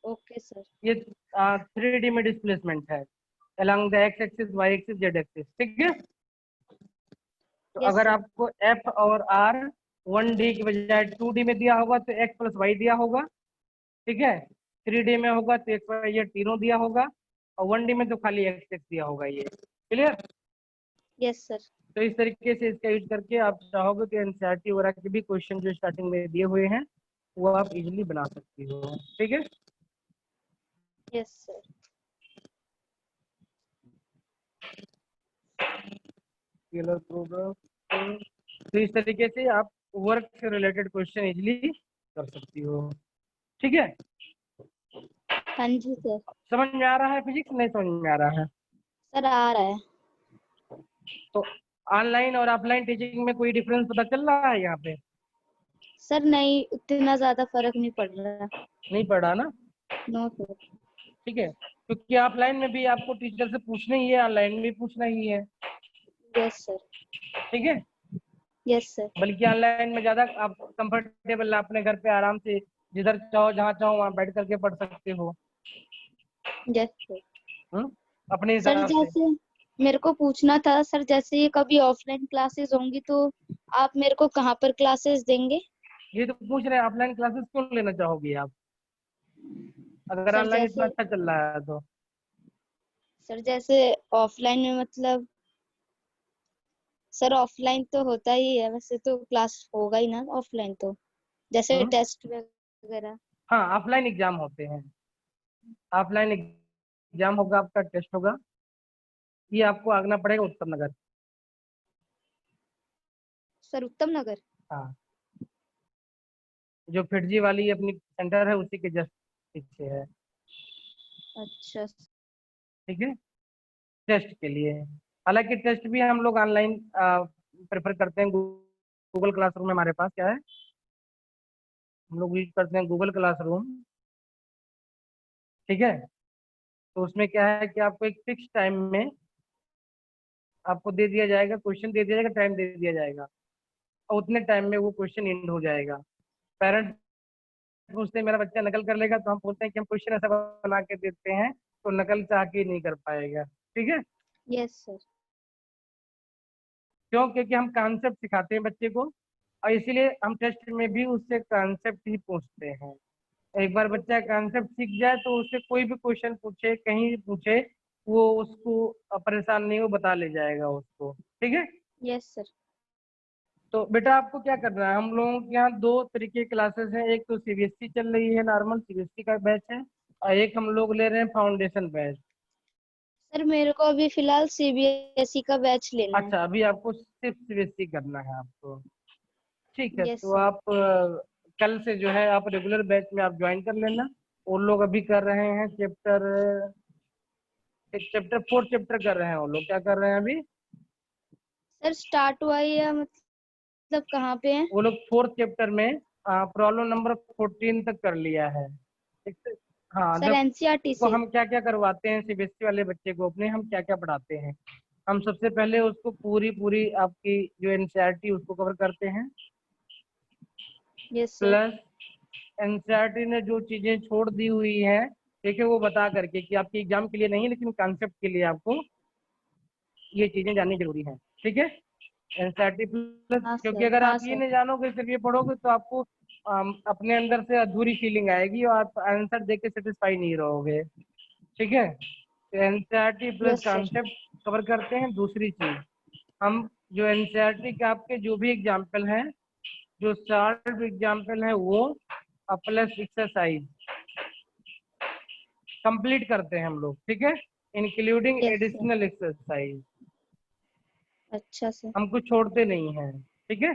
okay sir.
ये 3D में डिस्प्लेसमेंट है along the x axis y axis z axis, ठीक है। तो
यस
अगर
सर।
आपको f और r 1D की बजाय 2D में दिया होगा तो x प्लस वाई दिया होगा, ठीक है। 3D में होगा तो x y z तीनों दिया होगा, और 1D में तो खाली x x दिया होगा, ये क्लियर।
Yes sir.
तो इस तरीके से इसका यूज करके आप चाहोगे तो एनसीईआरटी वगैरह के भी क्वेश्चन जो स्टार्टिंग में दिए हुए हैं वो आप इजीली बना सकती हो, ठीक है।
Yes sir.
स्केलर प्रोग्राम, तो इस तरीके से आप वर्क से रिलेटेड क्वेश्चन इजीली कर सकती हो, ठीक है।
हाँ जी सर।
समझ में आ रहा है फिजिक्स, नहीं समझ में आ रहा है?
सर आ रहा है।
तो ऑनलाइन और ऑफलाइन टीचिंग में कोई डिफरेंस पता चल रहा है यहाँ पे?
सर नहीं, उतना ज्यादा फर्क नहीं पड़ रहा।
नहीं पड़ा ना?
No sir.
ठीक है, क्योंकि ऑफलाइन में भी आपको टीचर से पूछना ही है, ऑनलाइन में भी पूछना ही है,
यस सर।
ठीक है।
Yes sir.
बल्कि ऑनलाइन में ज्यादा आप कंफर्टेबल, अपने घर पे आराम से जिधर चाहो जहाँ चाहो वहाँ बैठ करके पढ़ सकते हो,
यस सर।
अपने
सर
हिसाब से।
जैसे मेरे को पूछना था सर, जैसे ये कभी ऑफलाइन क्लासेस होंगी तो आप मेरे को कहाँ पर क्लासेस देंगे?
ये तो पूछ रहे हैं ऑफलाइन क्लासेस क्यों लेना चाहोगी आप, अगर
सर
ऑनलाइन इतना
जैसे
अच्छा चल रहा है तो?
सर जैसे ऑफलाइन में मतलब सर ऑफलाइन तो होता ही है, वैसे तो क्लास होगा ही ना ऑफलाइन तो, जैसे
हम्म?
टेस्ट वगैरह।
हाँ, ऑफलाइन एग्जाम होते हैं, ऑफलाइन एग्जाम होगा, आपका टेस्ट होगा। ये आपको आगना पड़ेगा उत्तम नगर।
सर उत्तम नगर?
हाँ, जो फिटजी वाली अपनी सेंटर है उसी के जस्ट पीछे है,
अच्छा।
ठीक है। टेस्ट के लिए, हालांकि टेस्ट भी हम लोग ऑनलाइन प्रेफर करते हैं। गूगल क्लासरूम में हमारे पास क्या है, हम लोग यूज करते हैं गूगल क्लासरूम, ठीक है। तो उसमें क्या है कि आपको एक फिक्स टाइम में आपको दे दिया जाएगा, क्वेश्चन दे दिया जाएगा, टाइम दे दिया जाएगा, और उतने टाइम में वो क्वेश्चन एंड हो जाएगा। पेरेंट्स पूछते हैं मेरा बच्चा नकल कर लेगा, तो हम बोलते हैं कि हम क्वेश्चन ऐसा बना के देते हैं तो नकल चाह के नहीं कर पाएगा, ठीक है।
Yes sir.
क्यों? क्योंकि हम कॉन्सेप्ट सिखाते हैं बच्चे को, और इसीलिए हम टेस्ट में भी उससे कॉन्सेप्ट ही पूछते हैं। एक बार बच्चा कॉन्सेप्ट सीख जाए तो उससे कोई भी क्वेश्चन पूछे, कहीं भी पूछे, वो उसको परेशान नहीं, वो बता ले जाएगा उसको, ठीक है।
Yes sir.
तो बेटा आपको क्या करना है, हम लोगों के यहाँ दो तरीके की क्लासेस हैं, एक तो सीबीएसई चल रही है, नॉर्मल सीबीएसई का बैच है, और एक हम लोग ले रहे हैं फाउंडेशन बैच।
सर मेरे को अभी फिलहाल सीबीएसई का बैच लेना है।
अच्छा, अभी आपको सिर्फ सीबीएसई करना है आपको, ठीक है।
यस
तो
सर।
आप कल से जो है आप रेगुलर बैच में आप ज्वाइन कर लेना। वो लोग अभी कर रहे हैं चैप्टर एक चैप्टर 4 चैप्टर कर रहे हैं वो लोग, क्या कर रहे हैं अभी?
सर स्टार्ट हुआ है या मतलब कहाँ पे है?
वो लोग 4th चैप्टर में प्रॉब्लम नंबर 14 तक कर लिया है। ठीक है? हाँ,
सर एनसीईआरटी
को
से?
हम क्या क्या करवाते हैं सीबीएसई वाले बच्चे को अपने, हम क्या क्या पढ़ाते हैं? हम सबसे पहले उसको पूरी पूरी आपकी जो एनसीईआरटी उसको कवर करते हैं,
यस सर।
प्लस एनसीईआरटी ने जो चीजें छोड़ दी हुई है, ठीक है, वो बता करके कि आपके एग्जाम के लिए नहीं लेकिन कॉन्सेप्ट के लिए आपको ये चीजें जाननी जरूरी है। ठीक है, एनसीईआरटी प्लस,
हाँ
क्योंकि
सर,
अगर
हाँ
आप ये
सर।
नहीं जानोगे सिर्फ ये पढ़ोगे तो आपको अपने अंदर से अधूरी फीलिंग आएगी और आप आंसर देख के सेटिस्फाई नहीं रहोगे। ठीक है, तो NCERT plus
yes sir.
Concept cover करते हैं। दूसरी चीज, हम जो एनसीईआरटी के आपके जो भी एग्जाम्पल हैं, जो शार्ट एग्जाम्पल है वो प्लस एक्सरसाइज कंप्लीट करते हैं हम लोग। ठीक है, including
yes sir.
Additional exercise,
अच्छा सर।
हम कुछ छोड़ते नहीं हैं। ठीक है,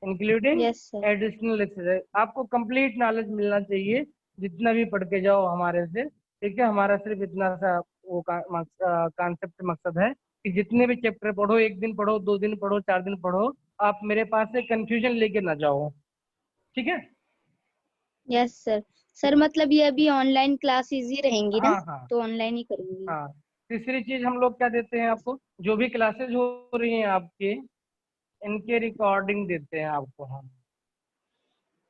including
yes sir.
Additional exercise, आपको कंप्लीट नॉलेज मिलना चाहिए जितना भी पढ़ के जाओ हमारे से। ठीक है, हमारा सिर्फ इतना सा वो कॉन्सेप्ट मकसद है कि जितने भी चैप्टर पढ़ो, एक दिन पढ़ो, 2 दिन पढ़ो, 4 दिन पढ़ो, आप मेरे पास से कंफ्यूजन लेके ना जाओ। ठीक है।
Yes sir. सर मतलब ये अभी ऑनलाइन क्लासेस ही रहेंगी ना?
हाँ हाँ
तो ऑनलाइन ही करूंगी।
हाँ। तीसरी चीज हम लोग क्या देते हैं आपको, जो भी क्लासेस हो रही हैं आपके, इनके रिकॉर्डिंग देते हैं आपको हम,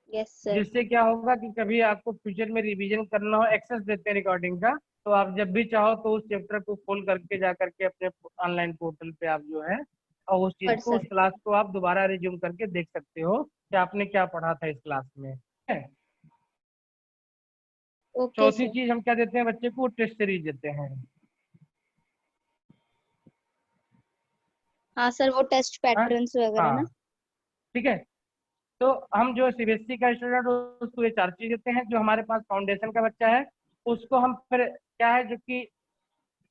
यस सर।
जिससे क्या होगा कि कभी आपको फ्यूचर में रिवीजन करना हो, एक्सेस देते हैं रिकॉर्डिंग का, तो आप जब भी चाहो तो उस चैप्टर को खोल करके जा करके अपने ऑनलाइन पोर्टल पे आप जो है और उस चीज
पर
को, उस
सर।
क्लास को आप दोबारा रिज्यूम करके देख सकते हो कि आपने क्या पढ़ा था इस क्लास में। ठीक है?
ओके
चौथी
सर।
चीज हम क्या देते हैं बच्चे को, टेस्ट सीरीज देते हैं।
हाँ सर, वो टेस्ट
हाँ
पैटर्न्स वगैरह ना?
हाँ। ठीक है, तो हम जो सीबीएसई का स्टूडेंट उसको ये 4 चीज देते हैं। जो हमारे पास फाउंडेशन का बच्चा है उसको हम फिर क्या है, जो कि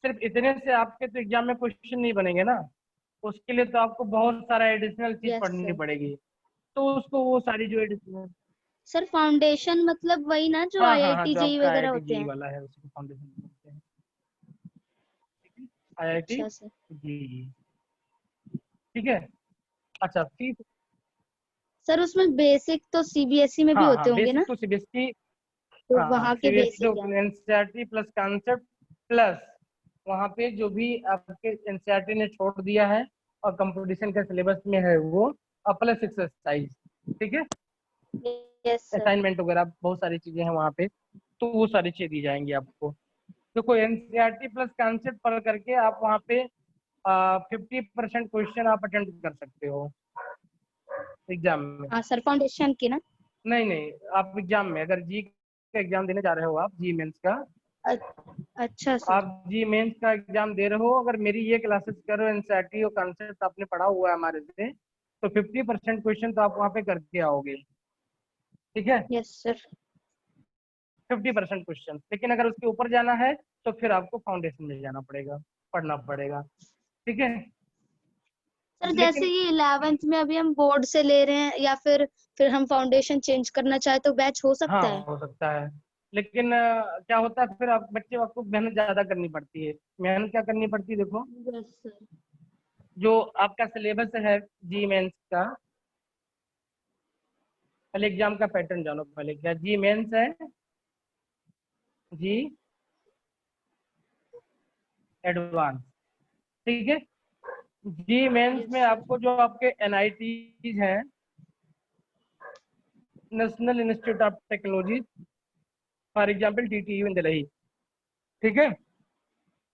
सिर्फ इतने से आपके तो एग्जाम में क्वेश्चन नहीं बनेंगे ना, उसके लिए तो आपको बहुत सारा एडिशनल चीज
यस
पढ़नी
सर।
पड़ेगी। तो उसको वो सारी जो एडिशनल,
सर फाउंडेशन मतलब वही ना जो
हाँ हाँ हाँ,
आईआईटी
जो
जेई
आपका
वगैरह
आईआईटी
होते
जेई
हैं?
वाला है उसको फाउंडेशन बोलते हैं। आईआईटी
अच्छा सर।
जी। ठीक है। अच्छा फीस,
सर उसमें बेसिक तो सीबीएसई में भी
हाँ
होते
हाँ,
होंगे
बेसिक
ना?
तो सीबीएसई,
तो
हाँ
वहाँ के
सीबीएसई
बेसिक
जो
हैं?
एनसीईआरटी प्लस कॉन्सेप्ट प्लस वहाँ पे जो भी आपके एनसीईआरटी ने छोड़ दिया है और कंपटीशन के सिलेबस में है वो, प्लस एक्सरसाइज। ठीक है,
यस सर।
असाइनमेंट वगैरह बहुत सारी चीजें हैं वहाँ पे, तो वो सारी चीजें दी जाएंगी आपको। तो कोई एनसीईआरटी प्लस कॉन्सेप्ट पढ़ करके आप वहाँ पे 50% क्वेश्चन आप अटेम्प्ट कर सकते हो एग्जाम में।
हाँ सर, फाउंडेशन की ना?
नहीं नहीं, आप एग्जाम में अगर जी का एग्जाम देने जा रहे हो, आप जी मेंस का,
अच्छा सर।
आप जी मेंस का एग्जाम दे रहे हो, अगर मेरी ये क्लासेस करो, एनसीईआरटी और कॉन्सेप्ट आपने पढ़ा हुआ है हमारे से, तो 50% क्वेश्चन तो आप वहाँ पे करके आओगे। ठीक है,
यस सर।
50% क्वेश्चन, लेकिन अगर उसके ऊपर जाना है तो फिर आपको फाउंडेशन में जाना पड़ेगा, पढ़ना पड़ेगा। ठीक है,
सर जैसे
लेकिन
ये 11th में अभी हम बोर्ड से ले रहे हैं या फिर हम फाउंडेशन चेंज करना चाहे तो बैच हो
हाँ
सकता है?
हो सकता है, लेकिन क्या होता है फिर आप बच्चे आपको मेहनत ज्यादा करनी पड़ती है। मेहनत क्या करनी पड़ती है, देखो,
यस सर।
जो आपका सिलेबस है जी मेंस का, पहले एग्जाम का पैटर्न जानो, पहले क्या जी मेंस है, जी एडवांस। ठीक है, जी मेंस
यस
में
सर।
आपको जो आपके एनआईटी हैं, National Institute of Technology, for example TTU in Delhi, ठीक है,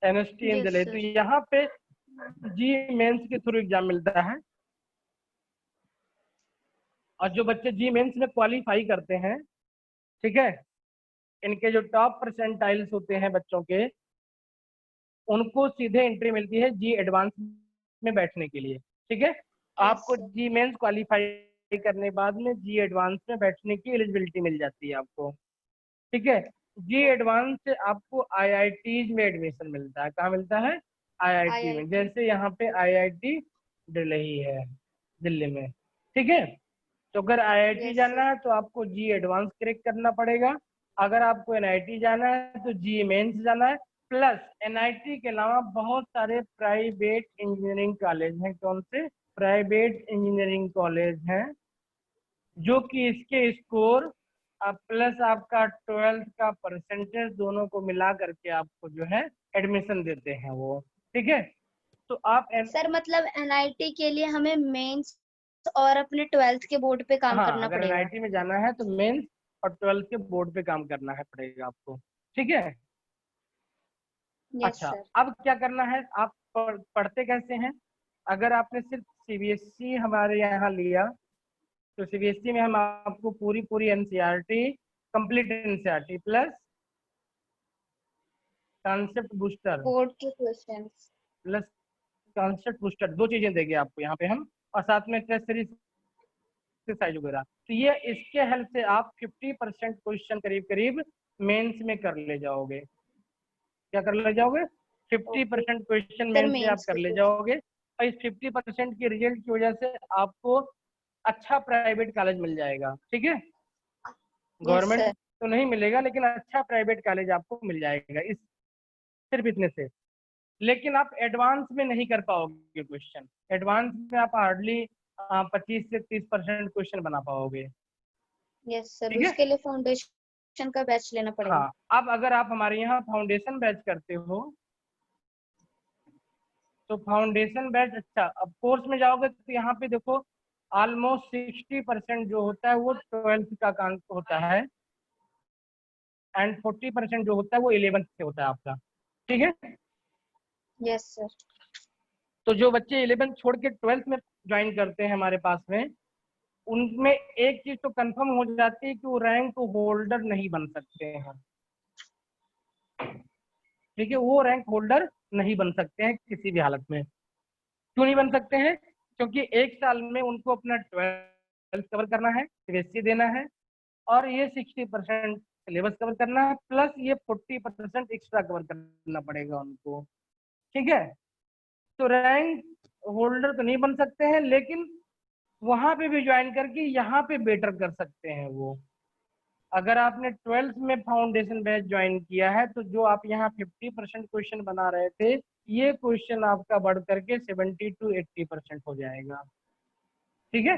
एनएसटी इन
यस
दिल्ली, तो
सर।
यहाँ पे जी मेंस के थ्रू एग्जाम मिलता है। और जो बच्चे जी मेंस में क्वालिफाई करते हैं, ठीक है, इनके जो टॉप परसेंटाइल्स होते हैं बच्चों के, उनको सीधे एंट्री मिलती है जी एडवांस में बैठने के लिए। ठीक है,
यस
आपको
सर।
जी मेंस क्वालिफाई करने बाद में जी एडवांस में बैठने की एलिजिबिलिटी मिल जाती है आपको। ठीक है, जी एडवांस से आपको आईआईटीज में एडमिशन मिलता है। कहाँ मिलता है? आईआईटी में,
आईआईटी।
जैसे यहाँ पे आईआईटी दिल्ली है, दिल्ली में। ठीक है, तो अगर आईआईटी
यस
जाना
सर।
है तो आपको जी एडवांस क्रैक करना पड़ेगा। अगर आपको एनआईटी जाना है तो जी मेंस जाना है। प्लस एनआईटी के अलावा बहुत सारे प्राइवेट इंजीनियरिंग कॉलेज हैं। कौन से प्राइवेट इंजीनियरिंग कॉलेज हैं जो कि इसके स्कोर प्लस आपका 12th का परसेंटेज दोनों को मिला करके आपको जो है एडमिशन देते हैं वो। ठीक है, तो आप
सर मतलब एनआईटी के लिए हमें मेंस और अपने 12th के बोर्ड पे काम
हाँ,
करना
अगर
पड़ेगा।
एनआईटी में जाना है तो मेंस और 12th के बोर्ड पे काम करना है पड़ेगा आपको। ठीक है,
यस
अच्छा
सर।
अब क्या करना है, आप पढ़ते कैसे हैं। अगर आपने सिर्फ सीबीएसई हमारे यहाँ लिया तो सीबीएसई में हम आपको पूरी पूरी NCERT, complete NCERT plus concept booster
board के क्वेश्चंस।
प्लस कॉन्सेप्ट बूस्टर, दो चीजें देंगे आपको यहाँ पे हम, और साथ में टेस्ट सीरीज एक्सरसाइज वगैरह। तो ये इसके हेल्प से आप 50% क्वेश्चन करीब करीब मेंस में कर ले जाओगे। क्या कर ले जाओगे, 50% क्वेश्चन
सर
मेंस में आप
मेंस
कर
के
ले
क्वेश्चन।
जाओगे। और इस 50% के रिजल्ट की वजह से आपको अच्छा प्राइवेट कॉलेज मिल जाएगा। ठीक है,
यस
गवर्नमेंट
सर।
तो नहीं मिलेगा लेकिन अच्छा प्राइवेट कॉलेज आपको मिल जाएगा इस सिर्फ इतने से। लेकिन आप एडवांस में नहीं कर पाओगे क्वेश्चन, एडवांस में आप हार्डली 25 से 30% क्वेश्चन बना पाओगे।
यस सर,
ठीक है,
उसके लिए फाउंडेशन का बैच लेना पड़ेगा।
हाँ अब अगर आप हमारे यहाँ फाउंडेशन बैच करते हो तो फाउंडेशन बैच, अच्छा अब कोर्स में जाओगे तो यहाँ पे देखो ऑलमोस्ट 60% जो होता है वो 12th का काम होता है एंड 40% जो होता है वो 11th से होता है आपका। ठीक है,
यस सर।
तो जो बच्चे 11th छोड़ के 12th में ज्वाइन करते हैं हमारे पास में, उनमें एक चीज तो कंफर्म हो जाती है कि वो रैंक होल्डर नहीं बन सकते हैं। ठीक है, वो रैंक होल्डर नहीं बन सकते हैं किसी भी हालत में। क्यों नहीं बन सकते हैं, क्योंकि एक साल में उनको अपना 12th कवर करना है, सीबीएसई देना है, और ये 60% सिलेबस कवर करना है, प्लस ये 40% एक्स्ट्रा कवर करना पड़ेगा उनको। ठीक है, तो रैंक होल्डर तो नहीं बन सकते हैं लेकिन वहां पे भी ज्वाइन करके यहाँ पे बेटर कर सकते हैं वो। अगर आपने 12th में फाउंडेशन बैच ज्वाइन किया है तो जो आप यहाँ 50% क्वेश्चन बना रहे थे, ये क्वेश्चन आपका बढ़ करके 70 to 80% हो जाएगा। ठीक है,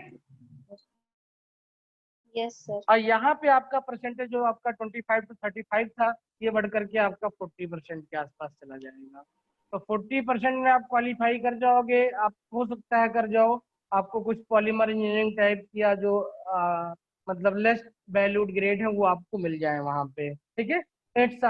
यस सर।
और यहाँ पे आपका परसेंटेज जो आपका 25 to 35 था, ये बढ़ करके आपका 40% के आसपास चला जाएगा। तो 40% में आप क्वालिफाई कर जाओगे, आप हो सकता है कर जाओ। आपको कुछ पॉलीमर इंजीनियरिंग टाइप किया जो मतलब लेस वैल्यूड ग्रेड है वो आपको मिल जाए वहाँ पे। ठीक है, इट्स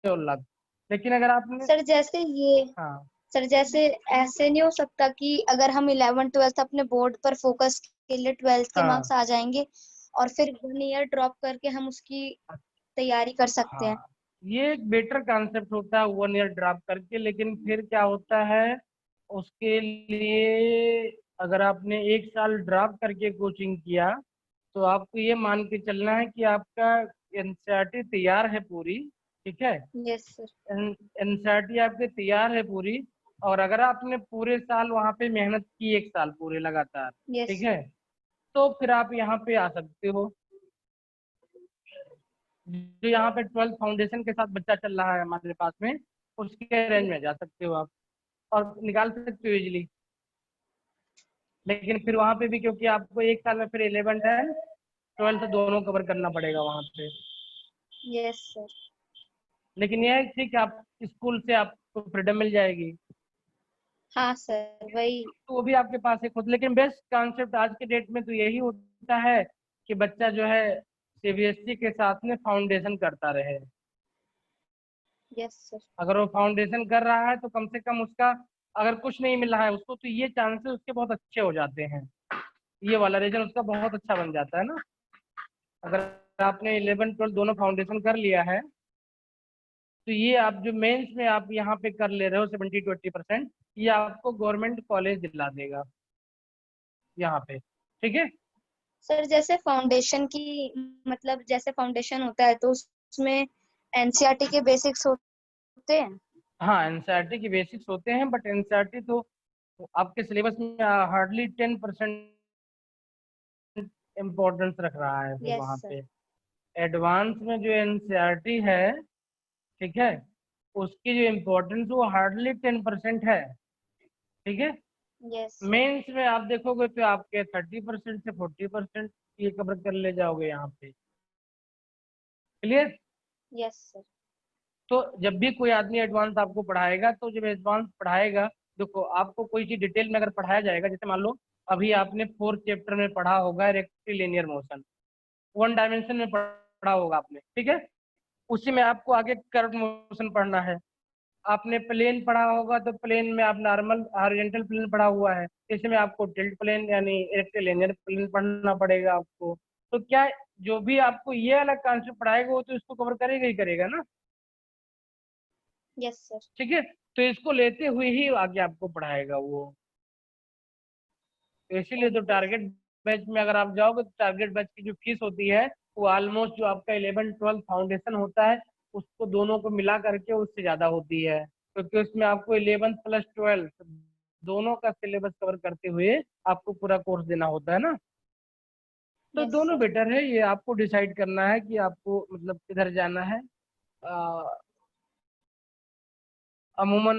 लक। लेकिन अगर आपने,
सर जैसे ये
हाँ
सर जैसे ऐसे नहीं हो सकता कि अगर हम 11 12 अपने बोर्ड पर फोकस के लिए 12th के
हाँ
मार्क्स आ जाएंगे और फिर 1 ईयर ड्रॉप करके हम उसकी तैयारी कर सकते हैं।
हाँ, ये एक बेटर कॉन्सेप्ट होता है 1 ईयर ड्रॉप करके। लेकिन फिर क्या होता है उसके लिए, अगर आपने 1 साल ड्रॉप करके कोचिंग किया तो आपको ये मान के चलना है कि आपका एनसीईआरटी तैयार है पूरी। ठीक है,
यस सर।
एनसीईआरटी आपकी तैयार है पूरी, और अगर आपने पूरे साल वहाँ पे मेहनत की 1 साल पूरे लगातार,
यस
ठीक
सर।
है, तो फिर आप यहाँ पे आ सकते हो। जो यहाँ पे 12th फाउंडेशन के साथ बच्चा चल रहा है हमारे पास में, उसके रेंज में जा सकते हो आप और निकाल सकते हो इजिली। लेकिन फिर वहाँ पे भी क्योंकि आपको 1 साल में फिर 11th एंड 12th दोनों कवर करना पड़ेगा वहाँ पे।
Yes sir.
लेकिन यह है ठीक है, आप स्कूल से आपको फ्रीडम मिल जाएगी
हाँ सर वही।
तो वो भी आपके पास है खुद। लेकिन बेस्ट कॉन्सेप्ट आज के डेट में तो यही होता है कि बच्चा जो है सीबीएसई के साथ में फाउंडेशन करता रहे।
Yes sir.
अगर वो फाउंडेशन कर रहा है तो कम से कम उसका, अगर कुछ नहीं मिल रहा है उसको, तो ये चांसेस उसके बहुत अच्छे हो जाते हैं, ये वाला रीजन उसका बहुत अच्छा बन जाता है ना। अगर आपने 11 12 दोनों फाउंडेशन कर लिया है तो ये आप जो मेंस में आप यहाँ पे कर ले रहे हो 70 to 80%, ये आपको गवर्नमेंट कॉलेज दिला देगा यहाँ पे। ठीक है,
सर जैसे फाउंडेशन की मतलब जैसे फाउंडेशन होता है तो उसमें एनसीईआरटी के बेसिक्स होते हैं।
हाँ एनसीईआरटी के बेसिक्स होते हैं बट एनसीईआरटी तो आपके सिलेबस में हार्डली 10% इम्पोर्टेंस रख रहा है फिर
यस
वहाँ
सर।
पे। एडवांस में जो एनसीईआरटी है, ठीक है, उसकी जो इम्पोर्टेंस वो हार्डली 10% है। ठीक है,
यस
मेंस में आप देखोगे तो आपके 30% से 40% ये कवर कर ले जाओगे यहाँ पे। क्लियर?
Yes sir.
तो जब भी कोई आदमी एडवांस आपको पढ़ाएगा, तो जब एडवांस पढ़ाएगा, देखो आपको कोई चीज डिटेल में अगर पढ़ाया जाएगा, जैसे मान लो अभी आपने 4th चैप्टर में पढ़ा होगा रेक्टिलिनियर मोशन, 1 डायमेंशन में पढ़ा होगा आपने, ठीक है। उसी में आपको आगे कर्व मोशन पढ़ना है। आपने प्लेन पढ़ा होगा तो प्लेन में आप नॉर्मल हॉरिजॉन्टल प्लेन पढ़ा हुआ है, इसमें आपको टिल्ट प्लेन यानी रेक्टिलिनियर प्लेन पढ़ना पड़ेगा आपको। तो क्या जो भी आपको ये अलग कॉन्सेप्ट पढ़ाएगा वो तो इसको कवर करेगा ही करेगा ना।
Yes sir.
ठीक है, तो इसको लेते हुए ही आगे आपको पढ़ाएगा वो। तो इसीलिए तो
ओके
टारगेट बैच में अगर आप जाओगे तो टारगेट बैच की जो फीस होती है वो ऑलमोस्ट जो आपका 11-12 फाउंडेशन होता है उसको दोनों को मिला करके उससे ज़्यादा होती है, क्योंकि उसमें आपको 11 + 12 दोनों का सिलेबस कवर करते हुए आपको पूरा कोर्स देना होता है ना। तो
यस
दोनों
सर।
बेटर है, ये आपको डिसाइड करना है कि आपको मतलब किधर जाना है। अमूमन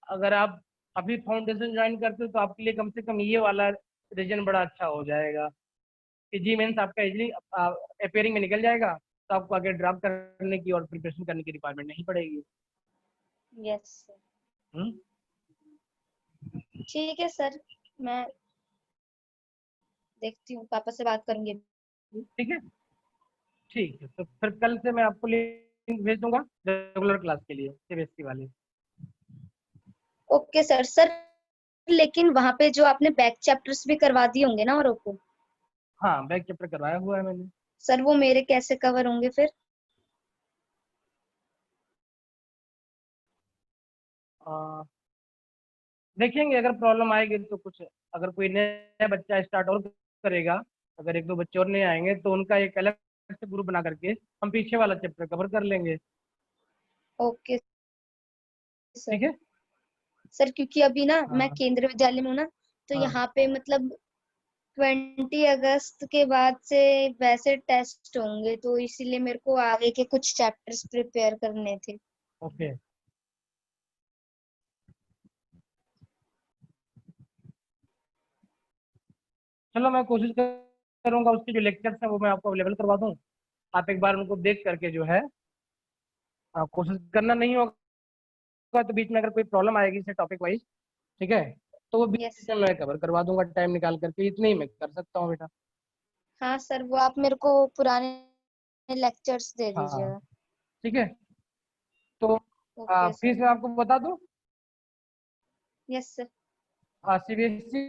अगर आप अभी फाउंडेशन ज्वाइन करते हो तो आपके लिए कम से कम ये वाला रीजन बड़ा अच्छा हो जाएगा कि जी मेंस आपका इजली अपेयरिंग में निकल जाएगा, तो आपको आगे ड्रॉप करने की और प्रिपरेशन करने की रिक्वायरमेंट नहीं पड़ेगी।
Yes sir.
हम्म,
ठीक है सर, मैं देखती हूँ, पापा से बात करूंगी।
ठीक है, ठीक है। तो फिर कल से मैं आपको लिंक भेज दूंगा रेगुलर क्लास के लिए, सीबीएसई वाले।
Okay sir. सर लेकिन वहां पे जो आपने बैक चैप्टर्स भी करवा दिए होंगे ना औरों को?
हाँ, बैक चैप्टर करवाया हुआ है मैंने।
सर वो मेरे कैसे कवर होंगे फिर?
आ, देखेंगे अगर प्रॉब्लम आएगी तो कुछ, अगर कोई नया बच्चा स्टार्ट और करेगा, अगर 1-2 बच्चे और नए आएंगे तो उनका एक अलग से ग्रुप बना करके हम पीछे वाला चैप्टर कवर कर लेंगे।
Okay sir.
ठीक है।
सर क्योंकि अभी ना मैं
हाँ
केंद्रीय विद्यालय में हूँ ना, तो
हाँ।
यहाँ पे मतलब 20 अगस्त के बाद से वैसे टेस्ट होंगे, तो इसीलिए मेरे को आगे के कुछ चैप्टर्स प्रिपेयर करने थे।
ओके, चलो मैं कोशिश करूंगा उसके जो लेक्चर्स हैं वो मैं आपको अवेलेबल करवा दूं। आप एक बार उनको देख करके जो है कोशिश करना, नहीं होगा तो बीच में अगर कोई प्रॉब्लम आएगी जैसे टॉपिक वाइज, ठीक है, तो वो
यस
बीच में
सर।
मैं कवर करवा दूंगा टाइम निकाल करके, इतने ही मैं कर सकता हूँ बेटा।
हाँ सर, वो आप मेरे को पुराने लेक्चर्स दे
हाँ
दीजिएगा।
ठीक है। तो
ओके सर।
फीस मैं आपको बता दूं।
Yes sir.
सीबीएसई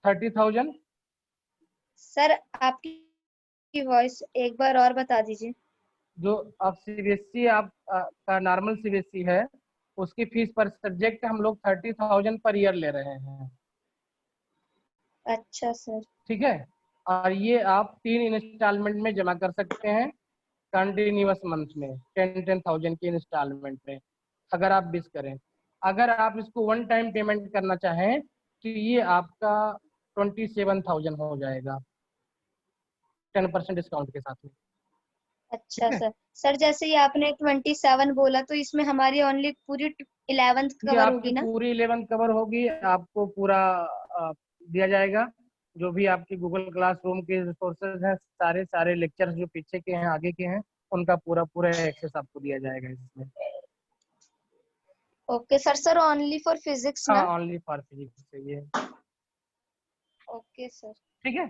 30,000।
सर आपकी वॉइस एक बार और बता दीजिए।
जो आप सीबीएसई आप का नॉर्मल सीबीएसई है उसकी फीस पर सब्जेक्ट हम लोग 30,000 पर ईयर ले रहे हैं।
अच्छा सर।
ठीक है, और ये आप 3 इंस्टॉलमेंट में जमा कर सकते हैं कंटिन्यूअस मंथ में, 10,000 की इंस्टॉलमेंट में, अगर आप मिस करें। अगर आप इसको वन टाइम पेमेंट करना चाहें तो ये आपका 27,000 हो जाएगा 10% डिस्काउंट के साथ में।
अच्छा
ठीक है,
सर। सर जैसे ये आपने 27 बोला, तो इसमें हमारी ओनली पूरी 11th
ये
कवर
आपकी
होगी ना?
पूरी 11th कवर होगी, आपको पूरा दिया जाएगा। जो भी आपकी गूगल क्लासरूम के रिसोर्सेज हैं, सारे सारे लेक्चर्स जो पीछे के हैं आगे के हैं, उनका पूरा पूरा एक्सेस आपको दिया जाएगा इसमें।
Okay sir. Sir only for physics
हाँ,
ना?
ओनली फॉर फिजिक्स चाहिए।
Okay sir.
ठीक है,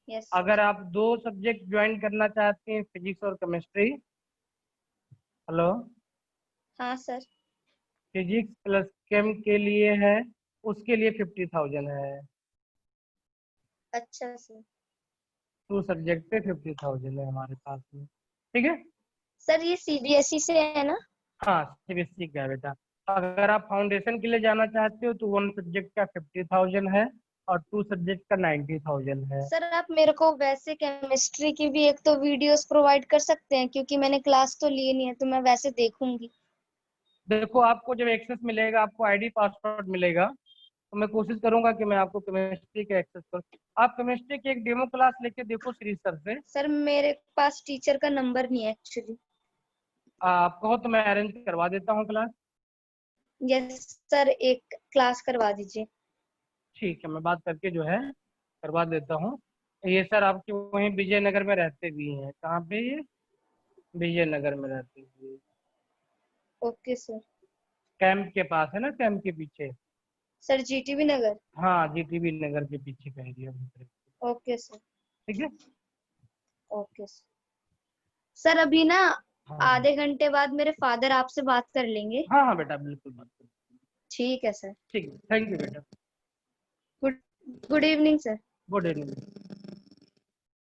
यस सर।
अगर आप 2 सब्जेक्ट ज्वाइन करना चाहते हैं, फिजिक्स और केमिस्ट्री, हेलो,
हाँ सर।
फिजिक्स प्लस केम के लिए है, उसके लिए 50,000 है।
अच्छा सर।
2 सब्जेक्ट पे 50,000 है हमारे पास में। ठीक है।
सर ये सीबीएसई से है ना?
हाँ, सीबीएसई का है बेटा। अगर आप फाउंडेशन के लिए जाना चाहते हो तो 1 सब्जेक्ट का 50,000 है और 2 सब्जेक्ट का 90,000 है।
सर आप मेरे को वैसे केमिस्ट्री की भी एक तो वीडियोस प्रोवाइड कर सकते हैं, क्योंकि मैंने क्लास तो ली नहीं है, तो मैं वैसे देखूंगी।
देखो आपको जब एक्सेस मिलेगा, आपको आईडी पासवर्ड मिलेगा, तो मैं कोशिश करूंगा कि मैं आपको केमिस्ट्री के एक्सेस करूँ। आप केमिस्ट्री की एक डेमो क्लास लेके देखो श्री सर से।
सर मेरे पास टीचर का नंबर नहीं है एक्चुअली।
आप कहो तो मैं अरेंज करवा देता हूँ क्लास।
यस सर, एक क्लास करवा दीजिए।
ठीक है, मैं बात करके जो है करवा देता हूँ। ये सर आपके वहीं विजयनगर में रहते भी हैं, कहाँ पे ये? विजयनगर में रहते हैं।
Okay sir.
कैंप के पास है ना, कैंप के पीछे।
सर जीटीबी नगर।
हाँ, जीटीबी नगर के पीछे का एरिया।
Okay sir.
ठीक है।
Okay sir. सर अभी ना
हाँ
आधे घंटे बाद मेरे फादर आपसे बात कर लेंगे।
हाँ हाँ बेटा, बिल्कुल बात करो।
ठीक है सर।
ठीक है, थैंक यू बेटा।
Good good evening sir.
Good evening.